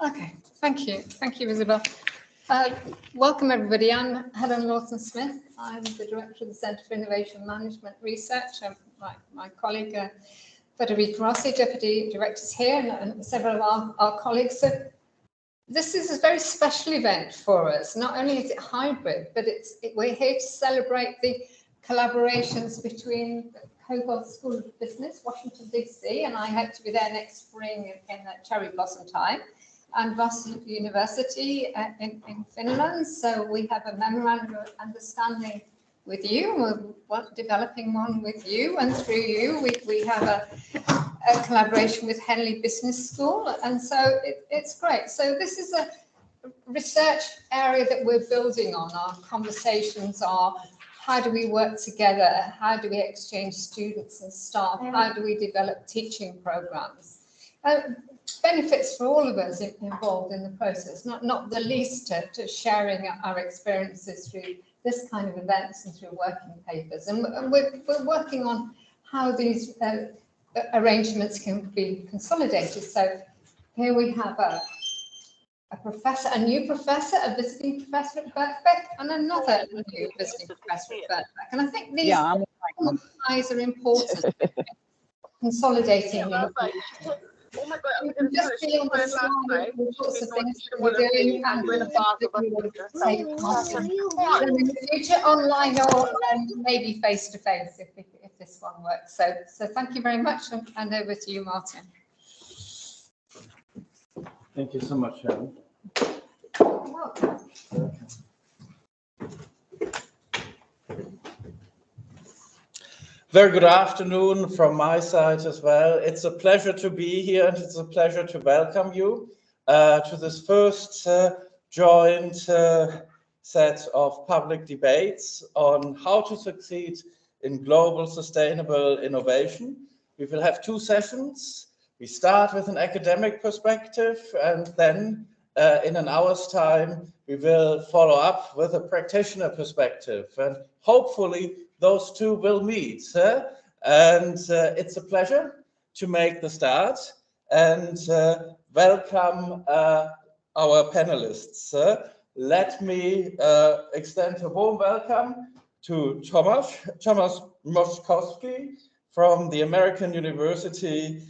Okay, thank you. Thank you, Isabel. Welcome, everybody. I'm Helen Lawson-Smith. I'm the Director of the Centre for Innovation Management Research. My colleague, Federica Rossi, Deputy Director, is here, and several of our colleagues. So this is a very special event for us. Not only is it hybrid, but we're here to celebrate the collaborations between Coburg School of Business, Washington, D.C., and I hope to be there next spring in cherry blossom time, and Vassar University in Finland. So we have a memorandum of understanding with you. We're developing one with you, and through you, we have a collaboration with Henley Business School, and so it's great. So this is a research area that we're building on. Our conversations are: how do we work together? How do we exchange students and staff? How do we develop teaching programs? Benefits for all of us involved in the process, not the least to sharing our experiences through this kind of events and through working papers. And we're working on how these arrangements can be consolidated. So here we have a professor, a new professor, a visiting professor at Birkbeck, and another new visiting professor at Birkbeck. And I think these ties are important. Consolidating. Oh my God, You can just be on the slide all sorts of things that we're doing, and in the future, online or maybe face to face if this one works. So thank you very much, and over to you, Martin. Thank you so much, Helen. You're welcome. Very good afternoon from my side as well. It's a pleasure to be here, and it's a pleasure to welcome you to this first joint set of public debates on how to succeed in global sustainable innovation. We will have two sessions. We start with an academic perspective, and then in an hour's time, we will follow up with a practitioner perspective, and hopefully those two will meet. And it's a pleasure to make the start and welcome our panelists. Let me extend a warm welcome to Tomasz Moszkowski from the American University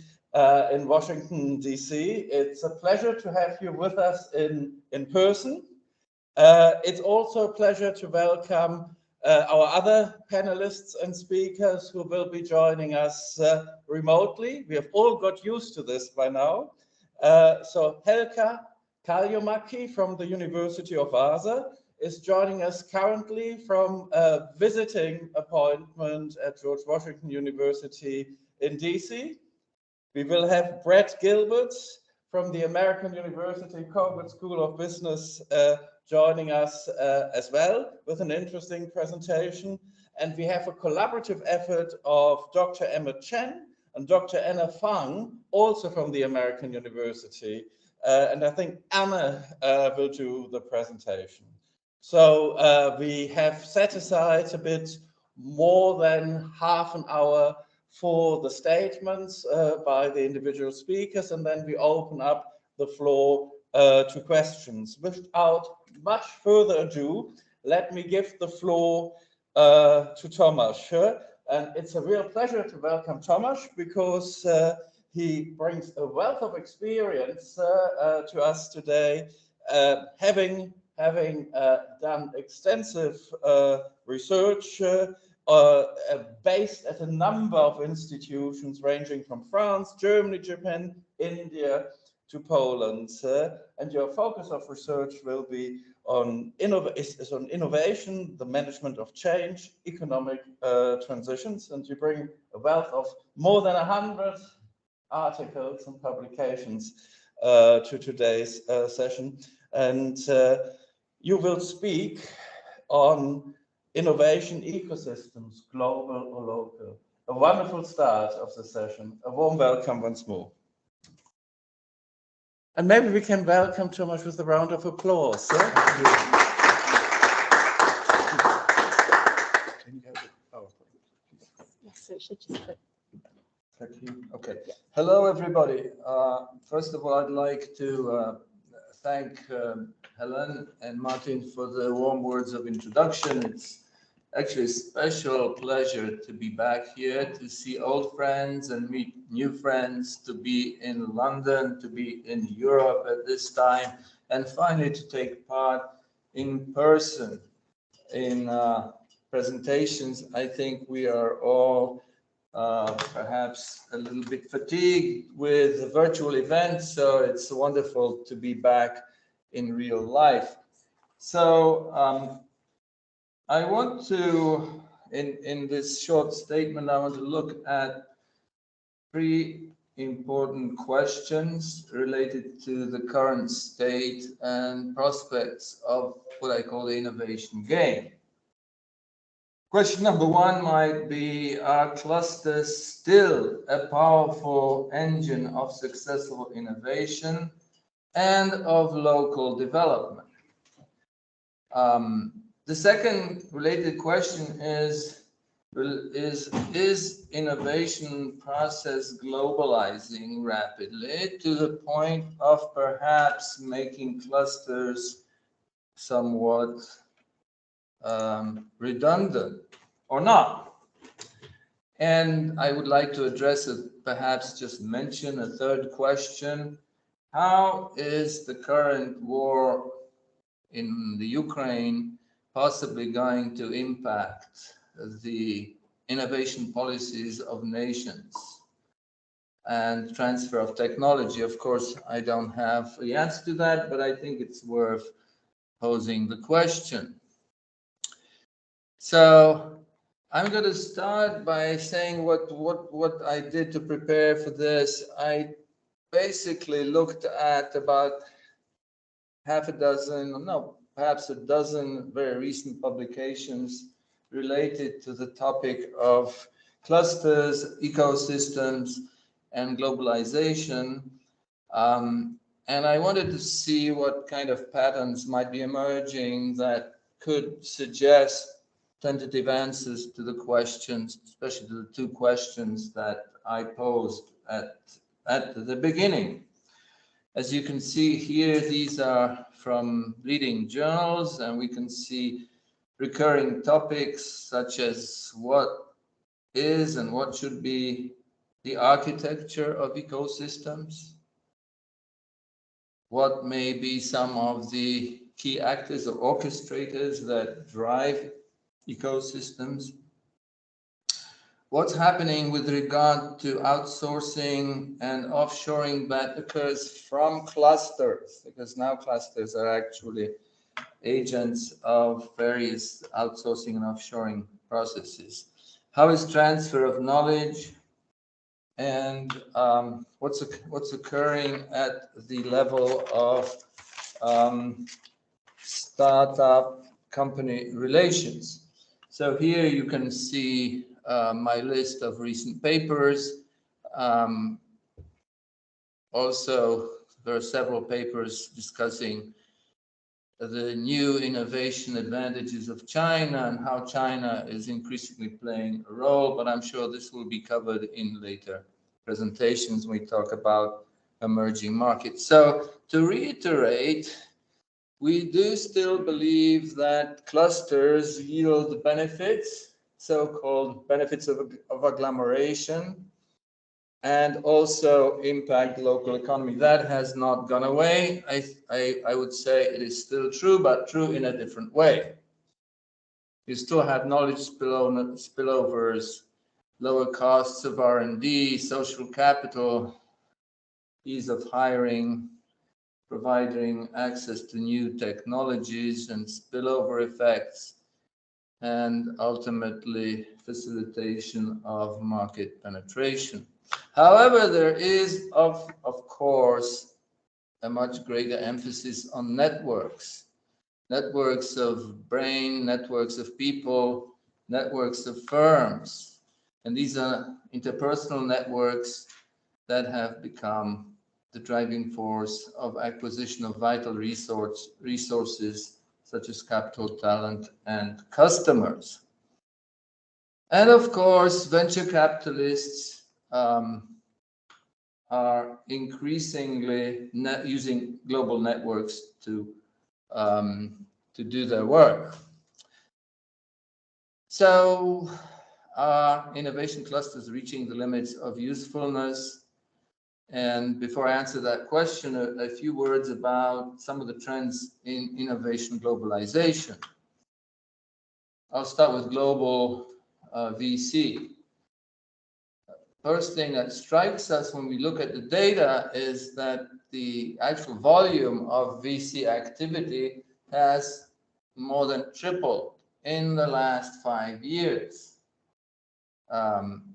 in Washington, D.C. It's a pleasure to have you with us in person. It's also a pleasure to welcome our other panelists and speakers who will be joining us remotely. We have all got used to this by now. So Helka Kaljomäki from the University of Vaasa is joining us currently from a visiting appointment at George Washington University in DC. We will have Brett Gilbert from the American University Coburg School of Business joining us as well with an interesting presentation. And we have a collaborative effort of Dr. Emma Chen and Dr. Anna Fang, also from the American University. And I think Anna will do the presentation. So we have set aside a bit more than half an hour for the statements by the individual speakers, and then we open up the floor to questions. Without much further ado, let me give the floor to Tomasz. And it's a real pleasure to welcome Tomasz because he brings a wealth of experience to us today, having done extensive research based at a number of institutions ranging from France, Germany, Japan, India, to Poland, and your focus of research will be on innovation, the management of change, economic transitions, and you bring a wealth of more than 100 articles and publications to today's session, and you will speak on innovation ecosystems, global or local. A wonderful start of the session. A warm welcome once more. And maybe we can welcome Tomasz with a round of applause. Yes, it should just put. Okay. Hello, everybody. First of all, I'd like to thank Helen and Martin for the warm words of introduction. It's actually a special pleasure to be back here, to see old friends and meet new friends, to be in London, to be in Europe at this time, and finally to take part in person in presentations. I think we are all perhaps a little bit fatigued with the virtual events, so it's wonderful to be back in real life. So I want to, in this short statement, I want to look at three important questions related to the current state and prospects of what I call the innovation game. Question number one might be, are clusters still a powerful engine of successful innovation and of local development? The second related question is innovation process globalizing rapidly to the point of perhaps making clusters somewhat redundant or not? And I would like to address it, perhaps just mention a third question. How is the current war in the Ukraine possibly going to impact the innovation policies of nations and transfer of technology? Of course, I don't have the answer to that, but I think it's worth posing the question. So I'm going to start by saying what I did to prepare for this. I basically looked at about half a dozen, no, perhaps a dozen very recent publications related to the topic of clusters, ecosystems, and globalization. And I wanted to see what kind of patterns might be emerging that could suggest tentative answers to the questions, especially to the two questions that I posed at the beginning. As you can see here, these are from leading journals, and we can see recurring topics such as what is and what should be the architecture of ecosystems, what may be some of the key actors or orchestrators that drive ecosystems, what's happening with regard to outsourcing and offshoring that occurs from clusters, because now clusters are actually agents of various outsourcing and offshoring processes. How is transfer of knowledge, and what's occurring at the level of startup company relations? So here you can see my list of recent papers. Also, there are several papers discussing the new innovation advantages of China and how China is increasingly playing a role, but I'm sure this will be covered in later presentations when we talk about emerging markets. So to reiterate, we do still believe that clusters yield benefits, so-called benefits of agglomeration, and also impact local economy. That has not gone away. I would say it is still true, but true in a different way. You still have knowledge spillovers, lower costs of R&D, social capital, ease of hiring, providing access to new technologies and spillover effects, and ultimately facilitation of market penetration. However, there is, of course, a much greater emphasis on networks. Networks of brain, networks of people, networks of firms. And these are interpersonal networks that have become the driving force of acquisition of vital resources such as capital, talent, and customers. And of course, venture capitalists are increasingly using global networks to do their work. So are innovation clusters reaching the limits of usefulness? And before I answer that question, a few words about some of the trends in innovation globalization. I'll start with global VC. First thing that strikes us when we look at the data is that the actual volume of VC activity has more than tripled in the last 5 years.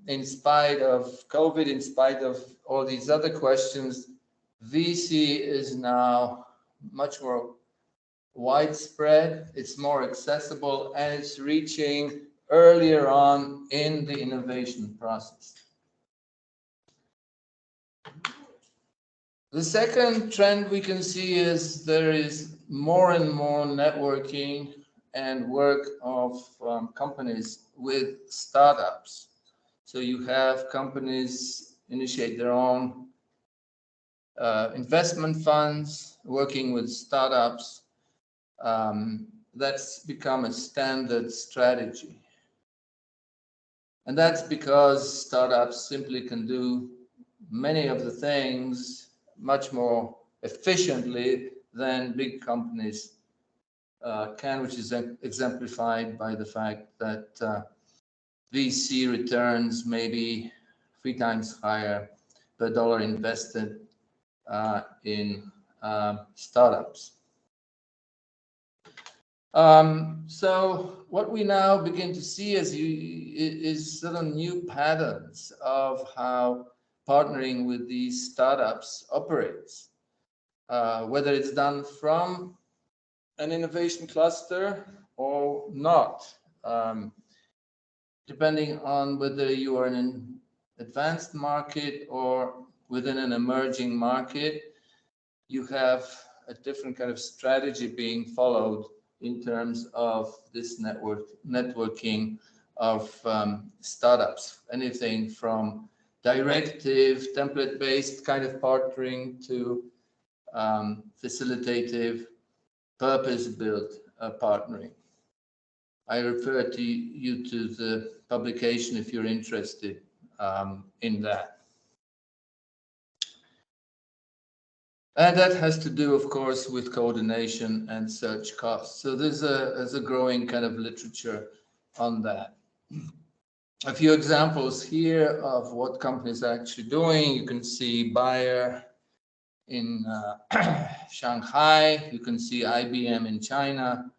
In spite of COVID, in spite of all these other questions, VC is now much more widespread, it's more accessible, and it's reaching earlier on in the innovation process. The second trend we can see is there is more and more networking and work of companies with startups. So you have companies initiate their own investment funds, working with startups. That's become a standard strategy. And that's because startups simply can do many of the things much more efficiently than big companies can, which is exemplified by the fact that VC returns may be 3 times higher per dollar invested in startups. So what we now begin to see is sort of new patterns of how partnering with these startups operates, whether it's done from an innovation cluster or not. Depending on whether you are in an advanced market or within an emerging market, you have a different kind of strategy being followed in terms of this networking of startups. Anything from directive, template-based kind of partnering to facilitative, purpose-built partnering. I refer to you to the publication if you're interested in that. And that has to do, of course, with coordination and search costs. So there's a growing kind of literature on that. A few examples here of what companies are actually doing. You can see Bayer in Shanghai. You can see IBM in China.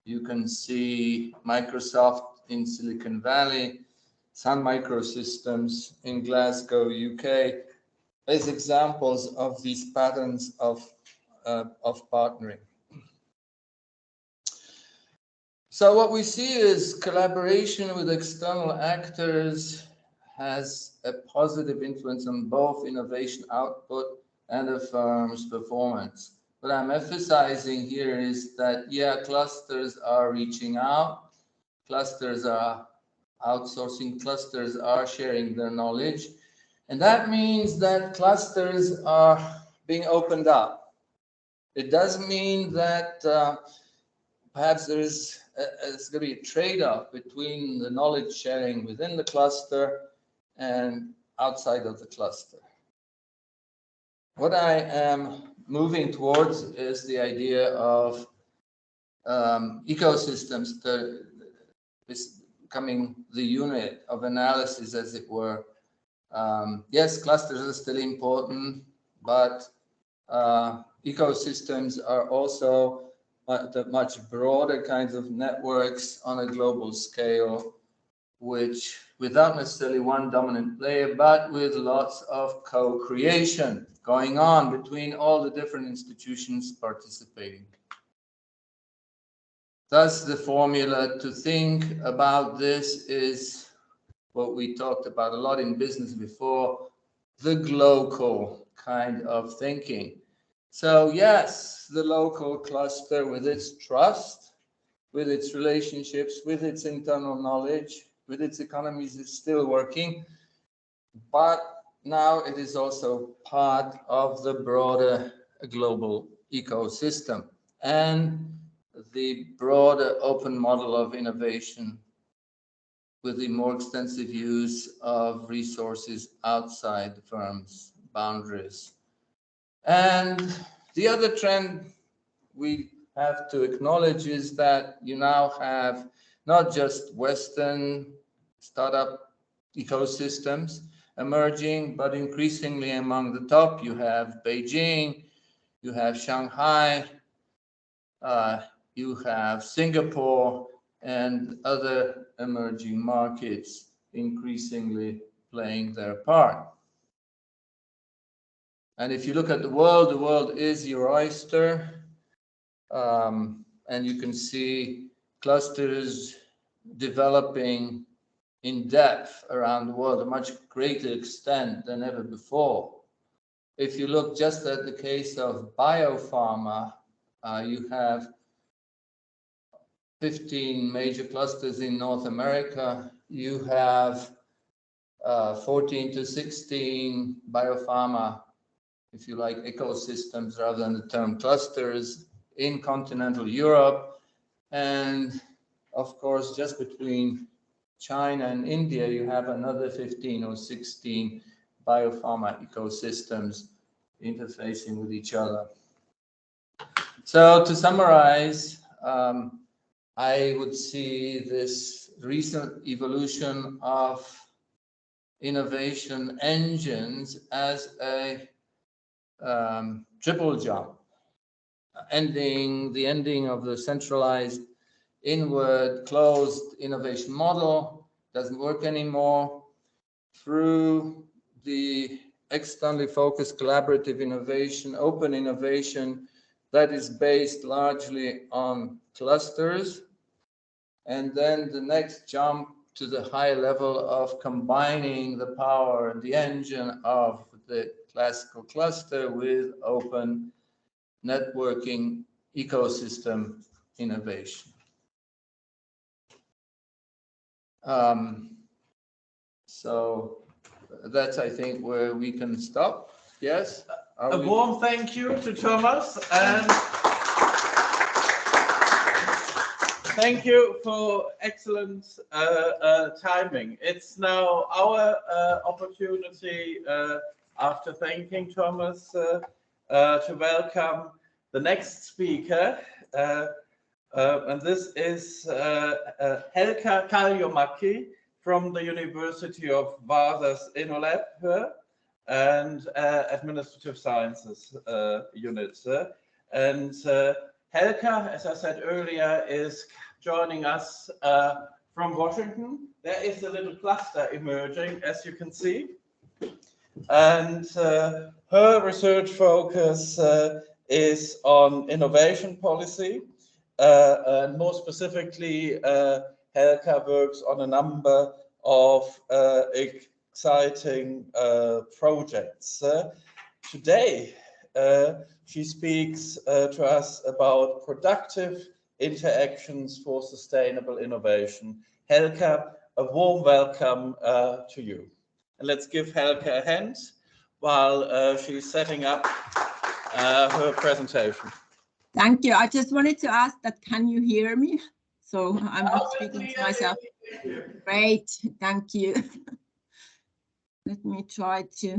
You can see Microsoft in Silicon Valley, Sun Microsystems in Glasgow, UK, as examples of these patterns of partnering. So what we see is collaboration with external actors has a positive influence on both innovation output and a firm's performance. What I'm emphasizing here is that, yeah, clusters are reaching out, clusters are outsourcing, clusters are sharing their knowledge. And that means that clusters are being opened up. It does mean that perhaps there's going to be a trade-off between the knowledge sharing within the cluster and outside of the cluster. What I am moving towards is the idea of ecosystems that is becoming the unit of analysis, as it were. Yes, clusters are still important, but ecosystems are also the much broader kinds of networks on a global scale, which without necessarily one dominant player, but with lots of co-creation going on between all the different institutions participating. Thus, the formula to think about this is what we talked about a lot in business before, the glocal kind of thinking. So yes, the local cluster with its trust, with its relationships, with its internal knowledge, with its economies is still working, but now it is also part of the broader global ecosystem and the broader open model of innovation with the more extensive use of resources outside the firm's boundaries. And the other trend we have to acknowledge is that you now have not just Western startup ecosystems emerging, but increasingly among the top, you have Beijing, you have Shanghai, you have Singapore, and other emerging markets increasingly playing their part. And if you look at the world is your oyster. And you can see clusters developing in depth around the world, a much greater extent than ever before. If you look just at the case of biopharma, you have 15 major clusters in North America. You have 14 to 16 biopharma, if you like, ecosystems rather than the term clusters in continental Europe. And of course, just between China and India, you have another 15 or 16 biopharma ecosystems interfacing with each other. So to summarize, I would see this recent evolution of innovation engines as a triple jump. The ending of the centralized, inward, closed innovation model doesn't work anymore. Through the externally focused collaborative innovation, open innovation that is based largely on clusters. And then the next jump to the high level of combining the power and the engine of the classical cluster with open networking ecosystem innovation. So that's, I think, where we can stop. Yes? A warm thank you to Thomas, and thank you for excellent timing. It's now our opportunity, after thanking Thomas, to welcome the next speaker. And this is Helka Kaljomäki from the University of Vasa's InnoLab and Administrative Sciences unit. And Helka, as I said earlier, is joining us from Washington. There is a little cluster emerging, as you can see. And her research focus is on innovation policy. And more specifically, Helka works on a number of exciting projects. Today, she speaks to us about productive interactions for sustainable innovation. Helka, a warm welcome to you. And let's give Helka a hand while she's setting up her presentation. Thank you. I just wanted to ask that, can you hear me? So I'm not speaking to myself. Great, thank you. Let me try to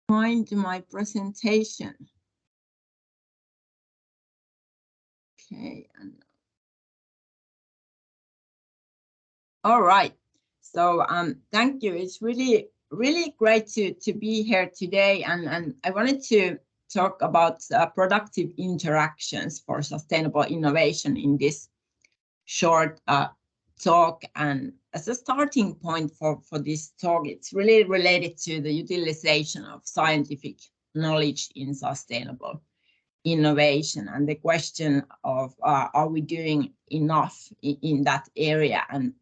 find my presentation. Okay. All right. So thank you. It's really great to be here today, and I wanted to talk about productive interactions for sustainable innovation in this short talk. And as a starting point for this talk, it's really related to the utilization of scientific knowledge in sustainable innovation, and the question of are we doing enough in that area? And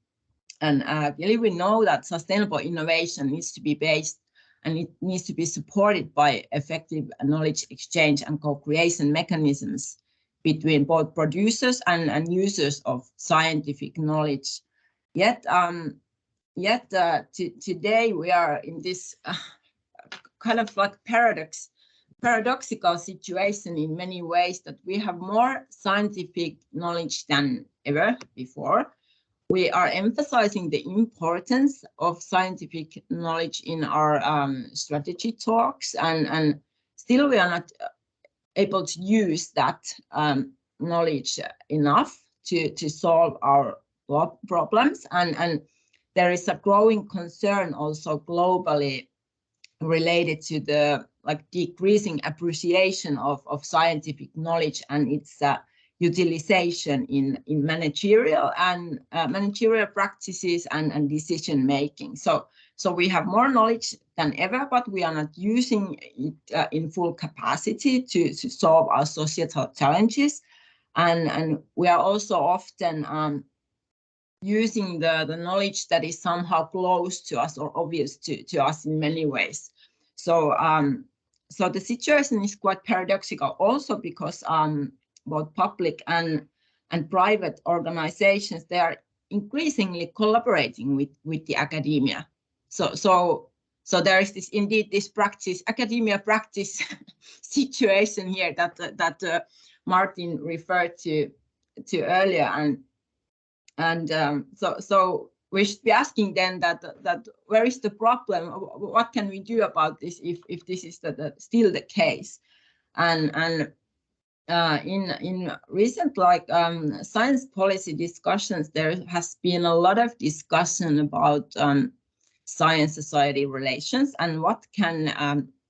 really we know that sustainable innovation needs to be based, and it needs to be supported by effective knowledge exchange and co-creation mechanisms between both producers and users of scientific knowledge. Yet yet today we are in this kind of like paradoxical situation in many ways, that we have more scientific knowledge than ever before. We are emphasizing the importance of scientific knowledge in our strategy talks, and still we are not able to use that knowledge enough to solve our problems, and there is a growing concern also globally related to the decreasing appreciation of scientific knowledge and its utilization in managerial practices and decision making. So we have more knowledge than ever, but we are not using it in full capacity to solve our societal challenges. And we are also often using the knowledge that is somehow close to us or obvious to us in many ways. So so the situation is quite paradoxical also because both public and private organizations, they are increasingly collaborating with the academia. So there is this academia practice situation here that Martin referred to earlier, and so we should be asking then that where is the problem? What can we do about this if this is still the case? And in recent science policy discussions, there has been a lot of discussion about science society relations and what can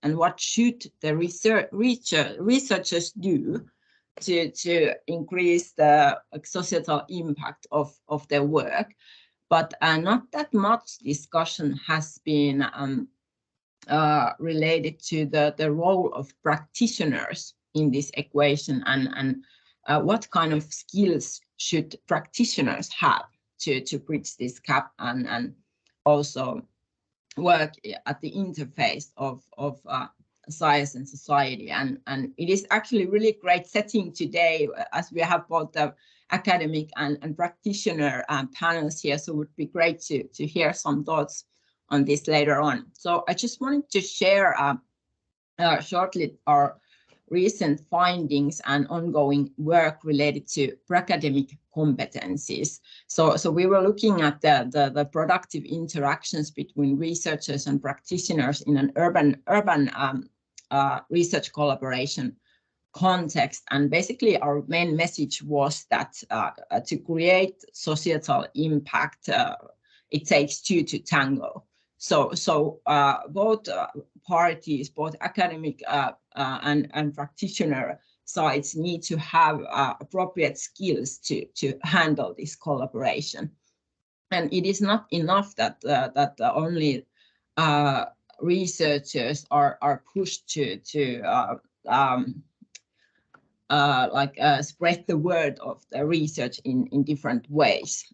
and what should the researchers do to increase the societal impact of their work. But not that much discussion has been related to the role of practitioners in this equation, and what kind of skills should practitioners have to bridge this gap and also work at the interface of science and society. And it is actually really great setting today as we have both the academic and practitioner panels here, so it would be great to hear some thoughts on this later on. So I just wanted to share shortly our recent findings and ongoing work related to academic competencies. So we were looking at the productive interactions between researchers and practitioners in an urban research collaboration context. And basically our main message was that to create societal impact, it takes two to tango. So both parties, both academic and practitioner sides, need to have appropriate skills to handle this collaboration. And it is not enough that only researchers are pushed to spread the word of the research in different ways.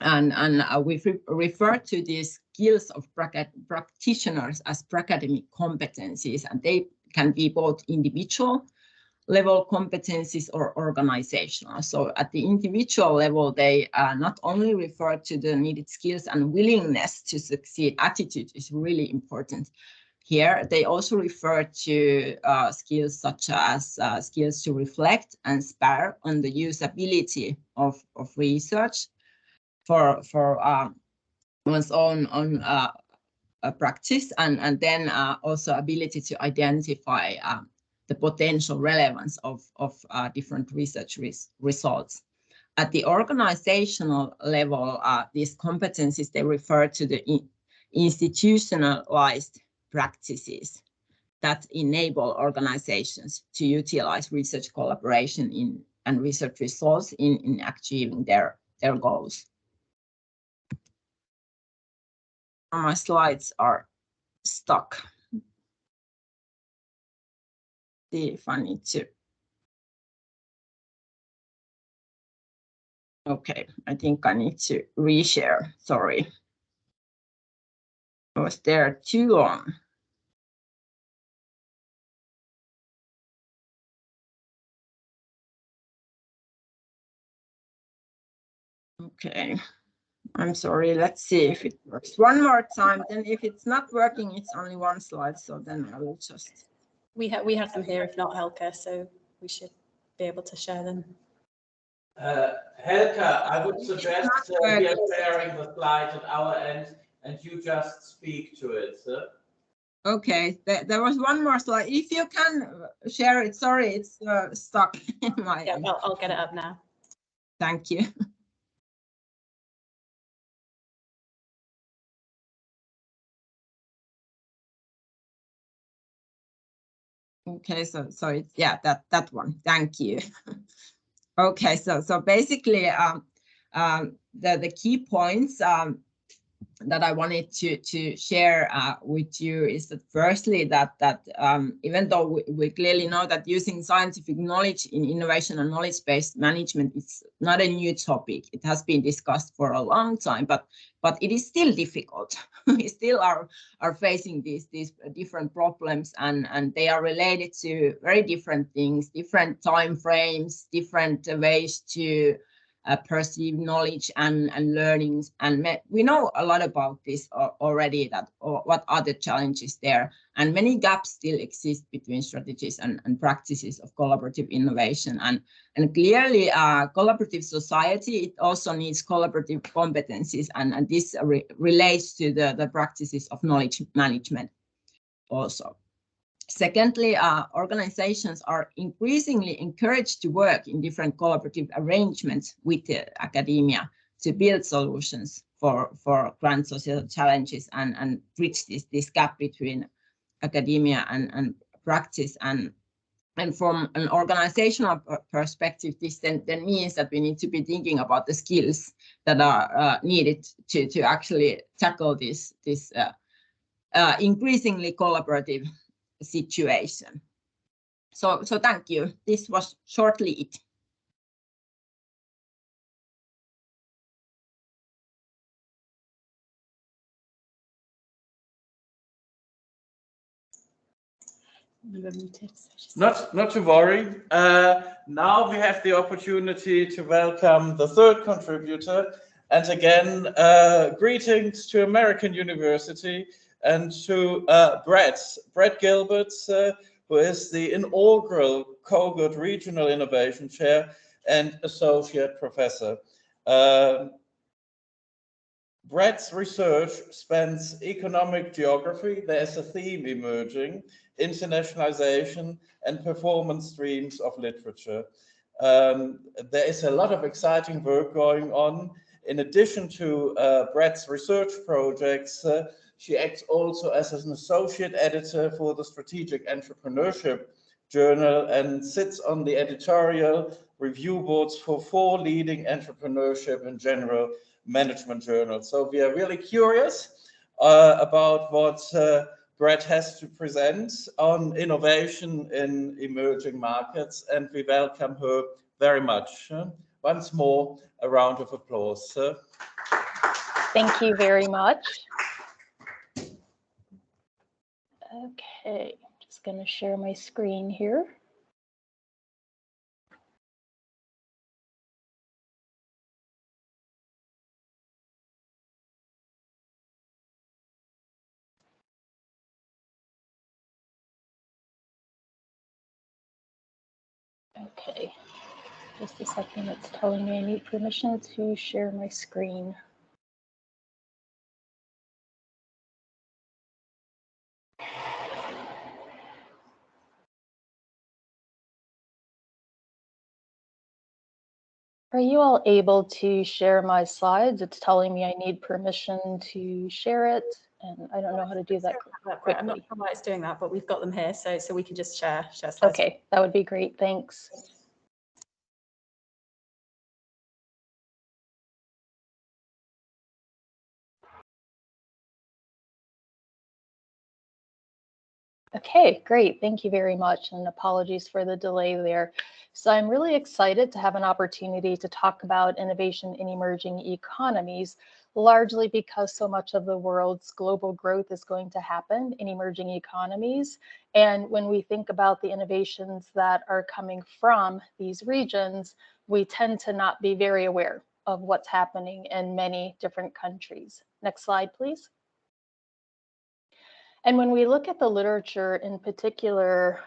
And we refer to these skills of practitioners as academic competencies, and they can be both individual level competencies or organizational. So at the individual level, they not only refer to the needed skills and willingness to succeed. Attitude is really important here. They also refer to skills such as skills to reflect and spar on the usability of research for one's own practice, and then also ability to identify the potential relevance of different research results. At the organizational level, these competencies, they refer to the institutionalized practices that enable organizations to utilize research collaboration and research results in achieving their goals. My slides are stuck. See if I need to. Okay, I think I need to reshare. Sorry. I was there too long. Okay, I'm sorry, let's see if it works. One more time, then if it's not working, it's only one slide, so then I will just... We have them here, if not Helka, so we should be able to share them. Helka, I would suggest we are sharing the slides at our end and you just speak to it. Okay, there was one more slide. If you can share it, sorry, it's stuck in my Yeah, end. I'll get it up now. Thank you. Okay, so it's, yeah, that one. Thank you. Okay, so basically, the key points that I wanted to share with you is that firstly that even though we clearly know that using scientific knowledge in innovation and knowledge-based management is not a new topic, it has been discussed for a long time, but it is still difficult. We still are facing these different problems, and they are related to very different things, different time frames, different ways to perceive knowledge and learnings, and we know a lot about this already, that what are the challenges there, and many gaps still exist between strategies and practices of collaborative innovation, and clearly collaborative society, it also needs collaborative competencies, and this relates to the practices of knowledge management also. Secondly, organizations are increasingly encouraged to work in different collaborative arrangements with academia to build solutions for grand social challenges and bridge this gap between academia and practice. And from an organizational perspective, this then means that we need to be thinking about the skills that are needed to actually tackle this increasingly collaborative situation. So thank you. This was shortly it. Not to worry. Now we have the opportunity to welcome the third contributor. And again, greetings to American University and to Brett Gilbert, who is the inaugural Kogut Regional Innovation Chair and Associate Professor. Brett's research spans economic geography. There's a theme emerging: internationalization and performance streams of literature. There is a lot of exciting work going on. In addition to Brett's research projects, she acts also as an associate editor for the Strategic Entrepreneurship Journal and sits on the editorial review boards for 4 leading entrepreneurship and general management journals. So we are really curious about what Brett has to present on innovation in emerging markets, and we welcome her very much. Once more, a round of applause. Thank you very much. Okay, just going to share my screen here. Okay, just a second, it's telling me I need permission to share my screen. Are you all able to share my slides? It's telling me I need permission to share it, and I don't know how to do that quickly. I'm not sure why it's doing that, but we've got them here, so we can just share slides. Okay, that would be great, thanks. Okay, great. Thank you very much, and apologies for the delay there. So I'm really excited to have an opportunity to talk about innovation in emerging economies, largely because so much of the world's global growth is going to happen in emerging economies. And when we think about the innovations that are coming from these regions, we tend to not be very aware of what's happening in many different countries. Next slide, please. And when we look at the literature in particular,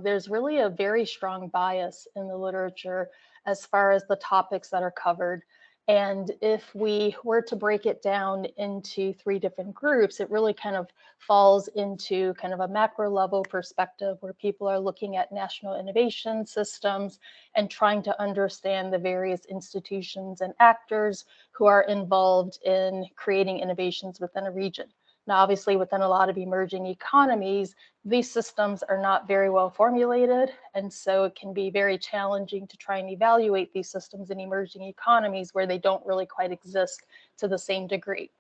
there's really a very strong bias in the literature as far as the topics that are covered. And if we were to break it down into 3 different groups, it really kind of falls into kind of a macro level perspective where people are looking at national innovation systems and trying to understand the various institutions and actors who are involved in creating innovations within a region. Now, obviously, within a lot of emerging economies, these systems are not very well formulated, and so it can be very challenging to try and evaluate these systems in emerging economies where they don't really quite exist to the same degree.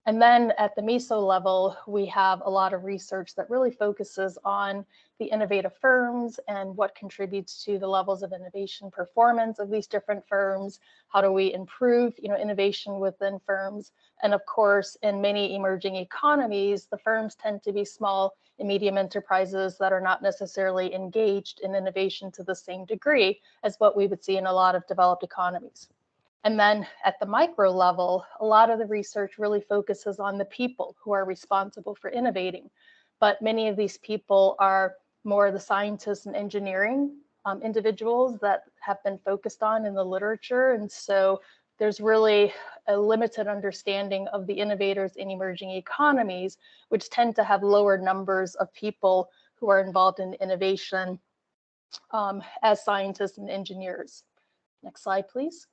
And then at the meso level, we have a lot of research that really focuses on the innovative firms and what contributes to the levels of innovation performance of these different firms. How do we improve, innovation within firms? And of course, in many emerging economies, the firms tend to be small and medium enterprises that are not necessarily engaged in innovation to the same degree as what we would see in a lot of developed economies. And then at the micro level, a lot of the research really focuses on the people who are responsible for innovating. But many of these people are more the scientists and engineering individuals that have been focused on in the literature. And so there's really a limited understanding of the innovators in emerging economies, which tend to have lower numbers of people who are involved in innovation as scientists and engineers. Next slide, please.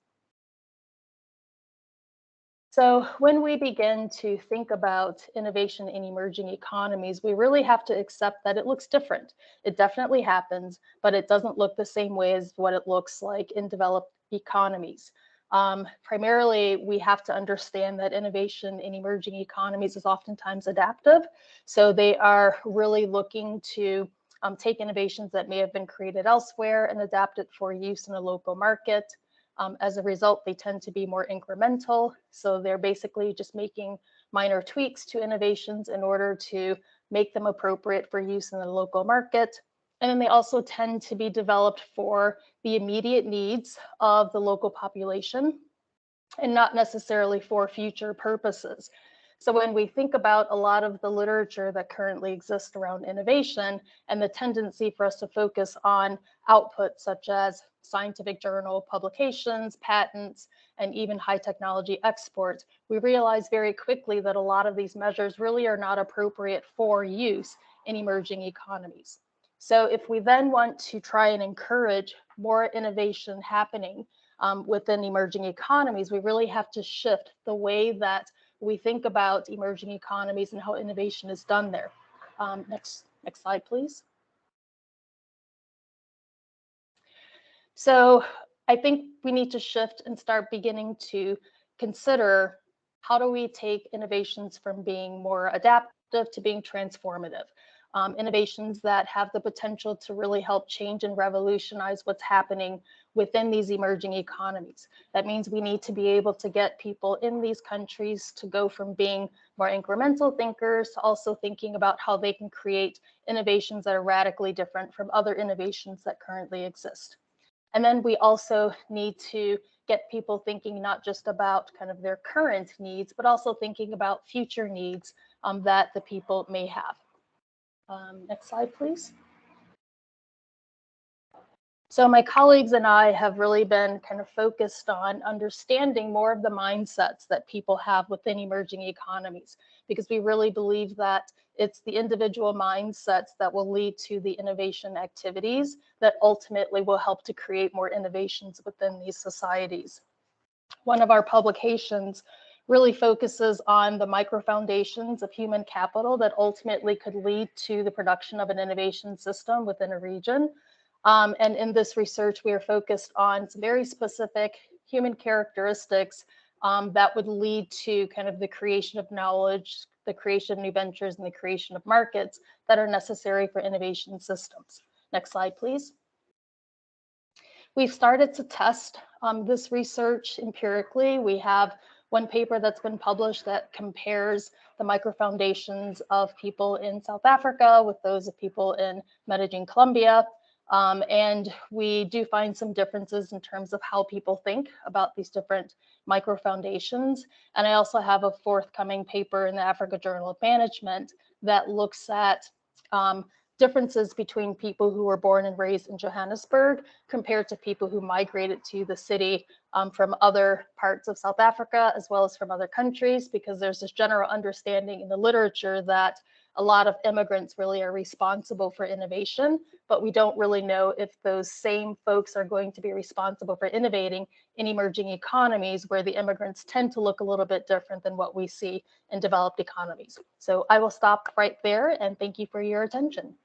So when we begin to think about innovation in emerging economies, we really have to accept that it looks different. It definitely happens, but it doesn't look the same way as what it looks like in developed economies. Primarily, we have to understand that innovation in emerging economies is oftentimes adaptive. So they are really looking to take innovations that may have been created elsewhere and adapt it for use in a local market. As a result, they tend to be more incremental. So they're basically just making minor tweaks to innovations in order to make them appropriate for use in the local market. And then they also tend to be developed for the immediate needs of the local population and not necessarily for future purposes. So when we think about a lot of the literature that currently exists around innovation and the tendency for us to focus on outputs such as scientific journal publications, patents, and even high technology exports, we realize very quickly that a lot of these measures really are not appropriate for use in emerging economies. So if we then want to try and encourage more innovation happening within emerging economies, we really have to shift the way that we think about emerging economies and how innovation is done there. Next slide, please. So I think we need to shift and start beginning to consider how do we take innovations from being more adaptive to being transformative. Innovations that have the potential to really help change and revolutionize what's happening within these emerging economies. That means we need to be able to get people in these countries to go from being more incremental thinkers to also thinking about how they can create innovations that are radically different from other innovations that currently exist. And then we also need to get people thinking not just about kind of their current needs, but also thinking about future needs that the people may have. Next slide, please. So my colleagues and I have really been kind of focused on understanding more of the mindsets that people have within emerging economies, because we really believe that it's the individual mindsets that will lead to the innovation activities that ultimately will help to create more innovations within these societies. One of our publications really focuses on the micro foundations of human capital that ultimately could lead to the production of an innovation system within a region. And in this research, we are focused on some very specific human characteristics that would lead to kind of the creation of knowledge, the creation of new ventures, and the creation of markets that are necessary for innovation systems. Next slide, please. We've started to test this research empirically. We have one paper that's been published that compares the micro foundations of people in South Africa with those of people in Medellin, Colombia. And we do find some differences in terms of how people think about these different micro foundations. And I also have a forthcoming paper in the Africa Journal of Management that looks at differences between people who were born and raised in Johannesburg compared to people who migrated to the city from other parts of South Africa, as well as from other countries, because there's this general understanding in the literature that a lot of immigrants really are responsible for innovation, but we don't really know if those same folks are going to be responsible for innovating in emerging economies where the immigrants tend to look a little bit different than what we see in developed economies. So I will stop right there and thank you for your attention.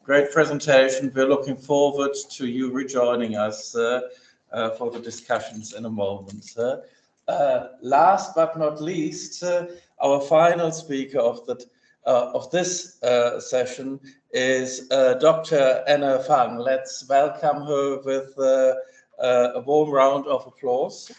Great presentation. We're looking forward to you rejoining us for the discussions in a moment. Last but not least, our final speaker of this session is Dr. Anna Fang. Let's welcome her with a warm round of applause.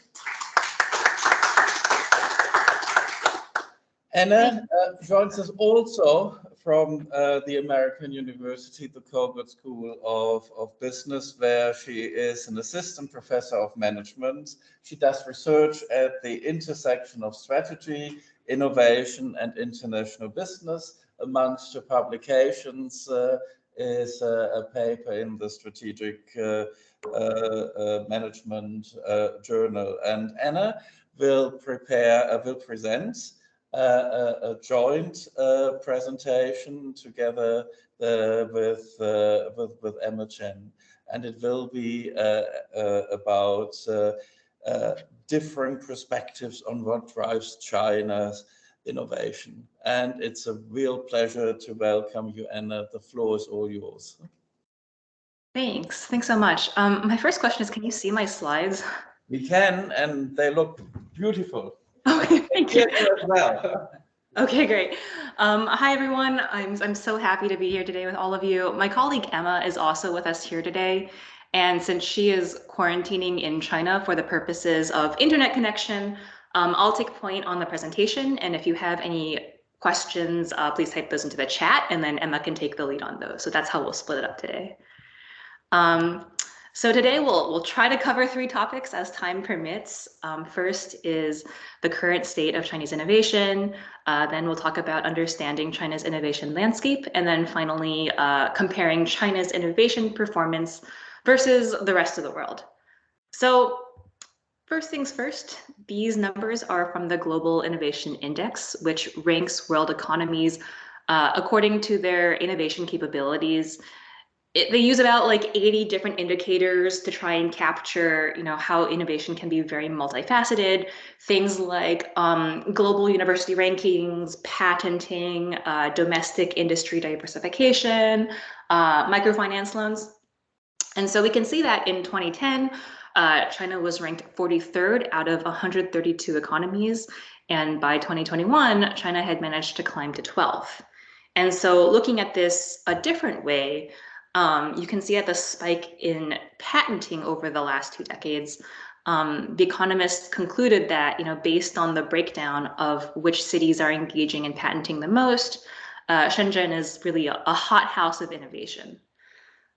Anna joins us also from the American University, the Colbert School of Business, where she is an assistant professor of management. She does research at the intersection of strategy, innovation, and international business. Amongst her publications is a paper in the Strategic Management Journal. And Anna will present a joint presentation together with Emma Chen, and it will be about different perspectives on what drives China's innovation. And it's a real pleasure to welcome you, Anna. The floor is all yours. Thanks so much. My first question is, can you see my slides? We can, and they look beautiful. Okay, thank you. As well. Okay, great. Hi, everyone. I'm so happy to be here today with all of you. My colleague Emma is also with us here today. And since she is quarantining in China for the purposes of internet connection, I'll take point on the presentation. And if you have any questions, please type those into the chat, and then Emma can take the lead on those. So that's how we'll split it up today. So today we'll try to cover 3 topics as time permits. First is the current state of Chinese innovation. Then we'll talk about understanding China's innovation landscape. And then finally, comparing China's innovation performance versus the rest of the world. So first things first, these numbers are from the Global Innovation Index, which ranks world economies according to their innovation capabilities. They use about like 80 different indicators to try and capture, how innovation can be very multifaceted. Things like global university rankings, patenting, domestic industry diversification, microfinance loans. And so we can see that in 2010, China was ranked 43rd out of 132 economies. And by 2021, China had managed to climb to 12th. And so looking at this a different way, you can see at the spike in patenting over the last 2 decades, the economists concluded that, based on the breakdown of which cities are engaging in patenting the most, Shenzhen is really a hothouse of innovation.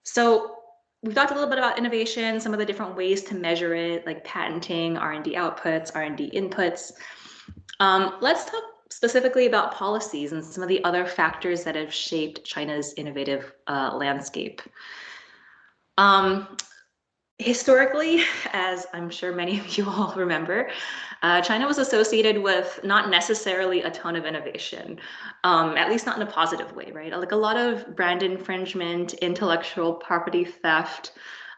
So we've talked a little bit about innovation, some of the different ways to measure it, like patenting, R&D outputs, R&D inputs. Let's talk specifically about policies and some of the other factors that have shaped China's innovative landscape. Historically, as I'm sure many of you all remember, China was associated with not necessarily a ton of innovation, at least not in a positive way, right? Like a lot of brand infringement, intellectual property theft,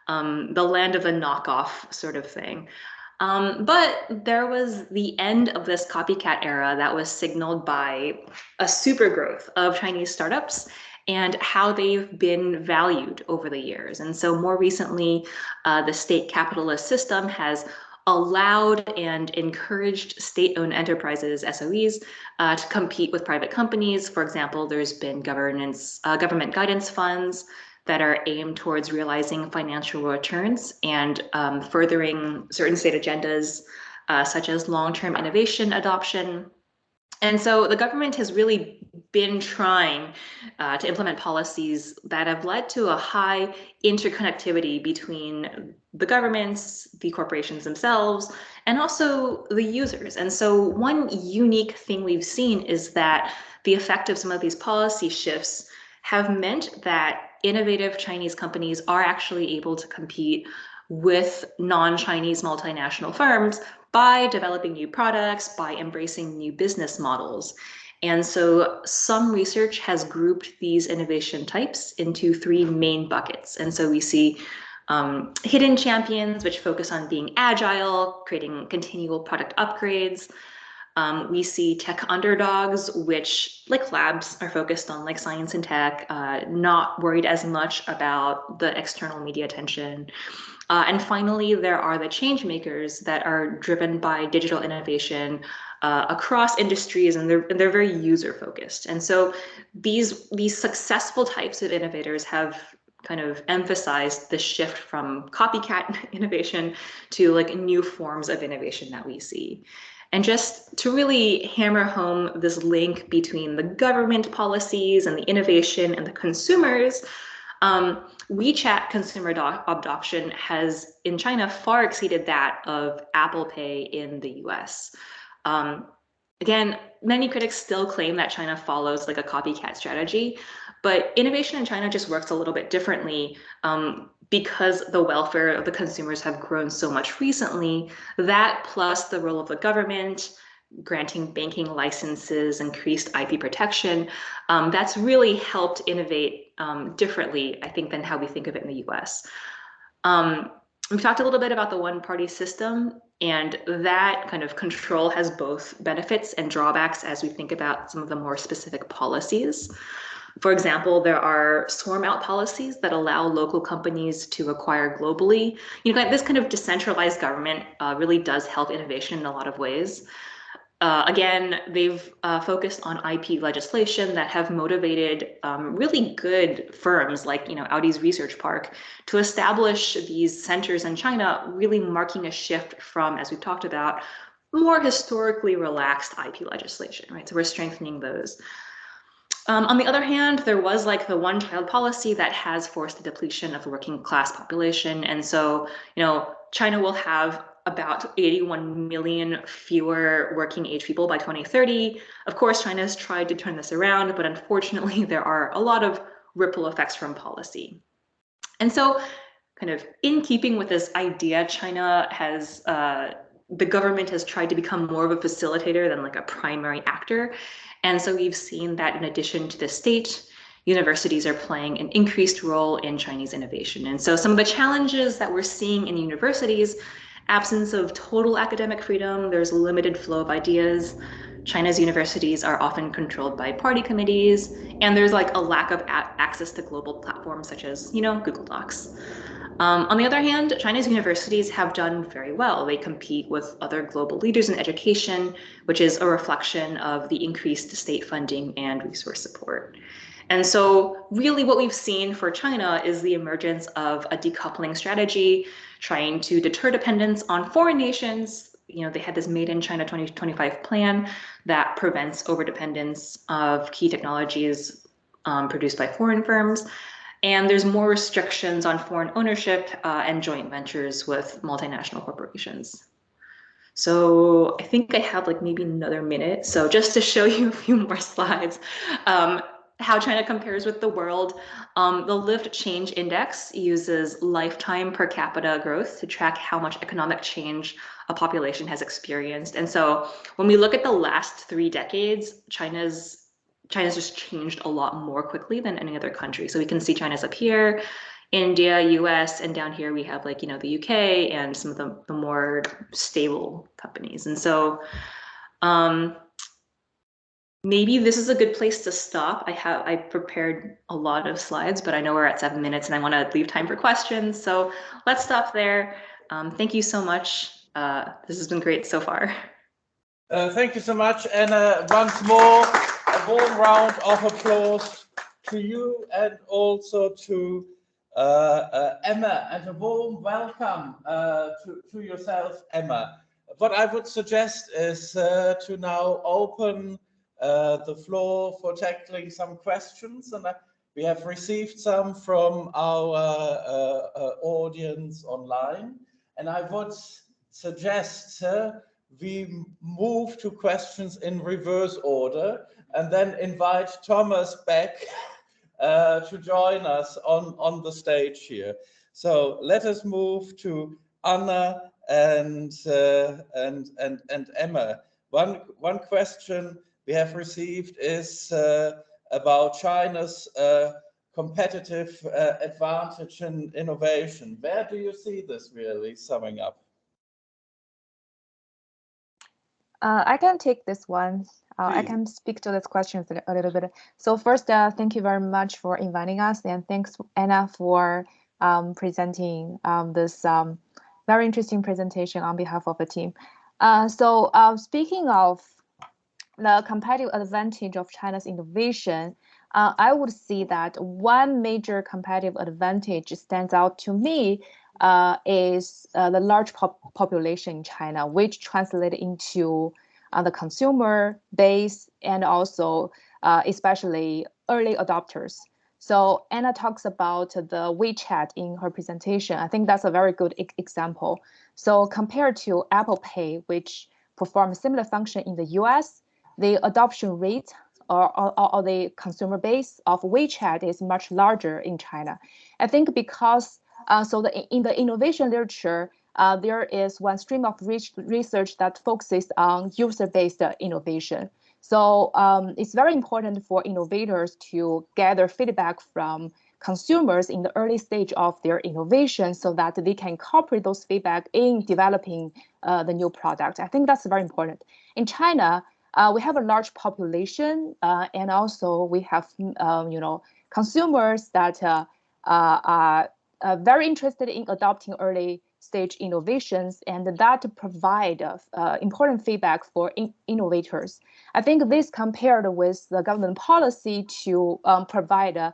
the land of the knockoff sort of thing. But there was the end of this copycat era that was signaled by a super growth of Chinese startups and how they've been valued over the years. And so more recently, the state capitalist system has allowed and encouraged state-owned enterprises, SOEs, to compete with private companies. For example, there's been government guidance funds that are aimed towards realizing financial returns and furthering certain state agendas, such as long-term innovation adoption, And so the government has really been trying to implement policies that have led to a high interconnectivity between the governments, the corporations themselves, and also the users. And so one unique thing we've seen is that the effect of some of these policy shifts have meant that innovative Chinese companies are actually able to compete with non-Chinese multinational firms by developing new products, by embracing new business models. And so some research has grouped these innovation types into 3 main buckets. And so we see hidden champions, which focus on being agile, creating continual product upgrades. We see tech underdogs, which, like labs, are focused on like science and tech, not worried as much about the external media attention. And finally, there are the change makers that are driven by digital innovation across industries, and they're very user focused. And so these successful types of innovators have kind of emphasized the shift from copycat innovation to like new forms of innovation that we see. And just to really hammer home this link between the government policies and the innovation and the consumers, WeChat consumer adoption has in China far exceeded that of Apple Pay in the US. Again, many critics still claim that China follows like a copycat strategy, but innovation in China just works a little bit differently because the welfare of the consumers have grown so much recently. That plus the role of the government, granting banking licenses, increased IP protection, that's really helped innovate differently, I think, than how we think of it in the US. We've talked a little bit about the one-party system, and that kind of control has both benefits and drawbacks as we think about some of the more specific policies. For example, there are swarm-out policies that allow local companies to acquire globally. You know, this kind of decentralized government really does help innovation in a lot of ways. Again, they've focused on IP legislation that have motivated really good firms like, you know, Audi's Research Park to establish these centers in China, really marking a shift from, as we've talked about, more historically relaxed IP legislation, right? So we're strengthening those. On the other hand, there was like the one-child policy that has forced the depletion of the working class population. And so, you know, China will have about 81 million fewer working age people by 2030. Of course, China has tried to turn this around, but unfortunately, there are a lot of ripple effects from policy. And so, kind of in keeping with this idea, China has, the government has tried to become more of a facilitator than like a primary actor. And so we've seen that in addition to the state, universities are playing an increased role in Chinese innovation. And so some of the challenges that we're seeing in universities, absence of total academic freedom, there's a limited flow of ideas. China's universities are often controlled by party committees, and there's like a lack of access to global platforms such as, you know, Google Docs. On the other hand, China's universities have done very well. They compete with other global leaders in education, which is a reflection of the increased state funding and resource support. And so really what we've seen for China is the emergence of a decoupling strategy, trying to deter dependence on foreign nations. You know, they had this Made in China 2025 plan that prevents overdependence of key technologies produced by foreign firms. And there's more restrictions on foreign ownership and joint ventures with multinational corporations. So I think I have like maybe another minute. So just to show you a few more slides, how China compares with the world. The Lived Change Index uses lifetime per capita growth to track how much economic change a population has experienced. And so when we look at the last 3 decades, China's just changed a lot more quickly than any other country. So we can see China's up here, India, US, and down here we have like, you know, the UK and some of the more stable companies. And so maybe this is a good place to stop. I prepared a lot of slides, but I know we're at 7 minutes and I want to leave time for questions. So let's stop there. Thank you so much. This has been great so far. Thank you so much, Anna. Once more, a warm round of applause to you and also to Emma, and a warm welcome to yourself, Emma. What I would suggest is to now open the floor for tackling some questions, and we have received some from our audience online, and I would suggest we move to questions in reverse order and then invite Thomas back to join us on the stage here. So let us move to Anna and Emma. One question we have received is about China's competitive advantage in innovation. Where do you see this really summing up? I can take this one. I can speak to this question a little bit. So first, thank you very much for inviting us, and thanks, Anna, for presenting this very interesting presentation on behalf of the team. So speaking of the competitive advantage of China's innovation, I would see that one major competitive advantage stands out to me is the large population in China, which translated into the consumer base and also especially early adopters. So Anna talks about the WeChat in her presentation. I think that's a very good example. So compared to Apple Pay, which performs similar function in the US, the adoption rate or the consumer base of WeChat is much larger in China. I think because in the innovation literature, there is one stream of research that focuses on user-based innovation. So it's very important for innovators to gather feedback from consumers in the early stage of their innovation so that they can incorporate those feedback in developing the new product. I think that's very important. In China, we have a large population, and also we have consumers that are very interested in adopting early stage innovations, and that provide important feedback for innovators. I think this compared with the government policy to provide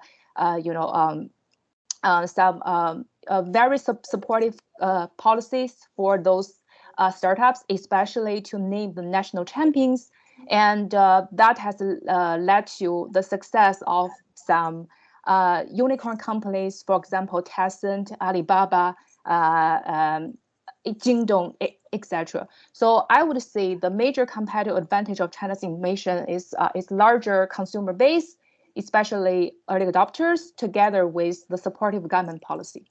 some very supportive policies for those startups, especially to name the national champions. And that has led to the success of some unicorn companies, for example, Tencent, Alibaba, Jingdong, etc. So I would say the major competitive advantage of China's innovation is larger consumer base, especially early adopters, together with the supportive government policy.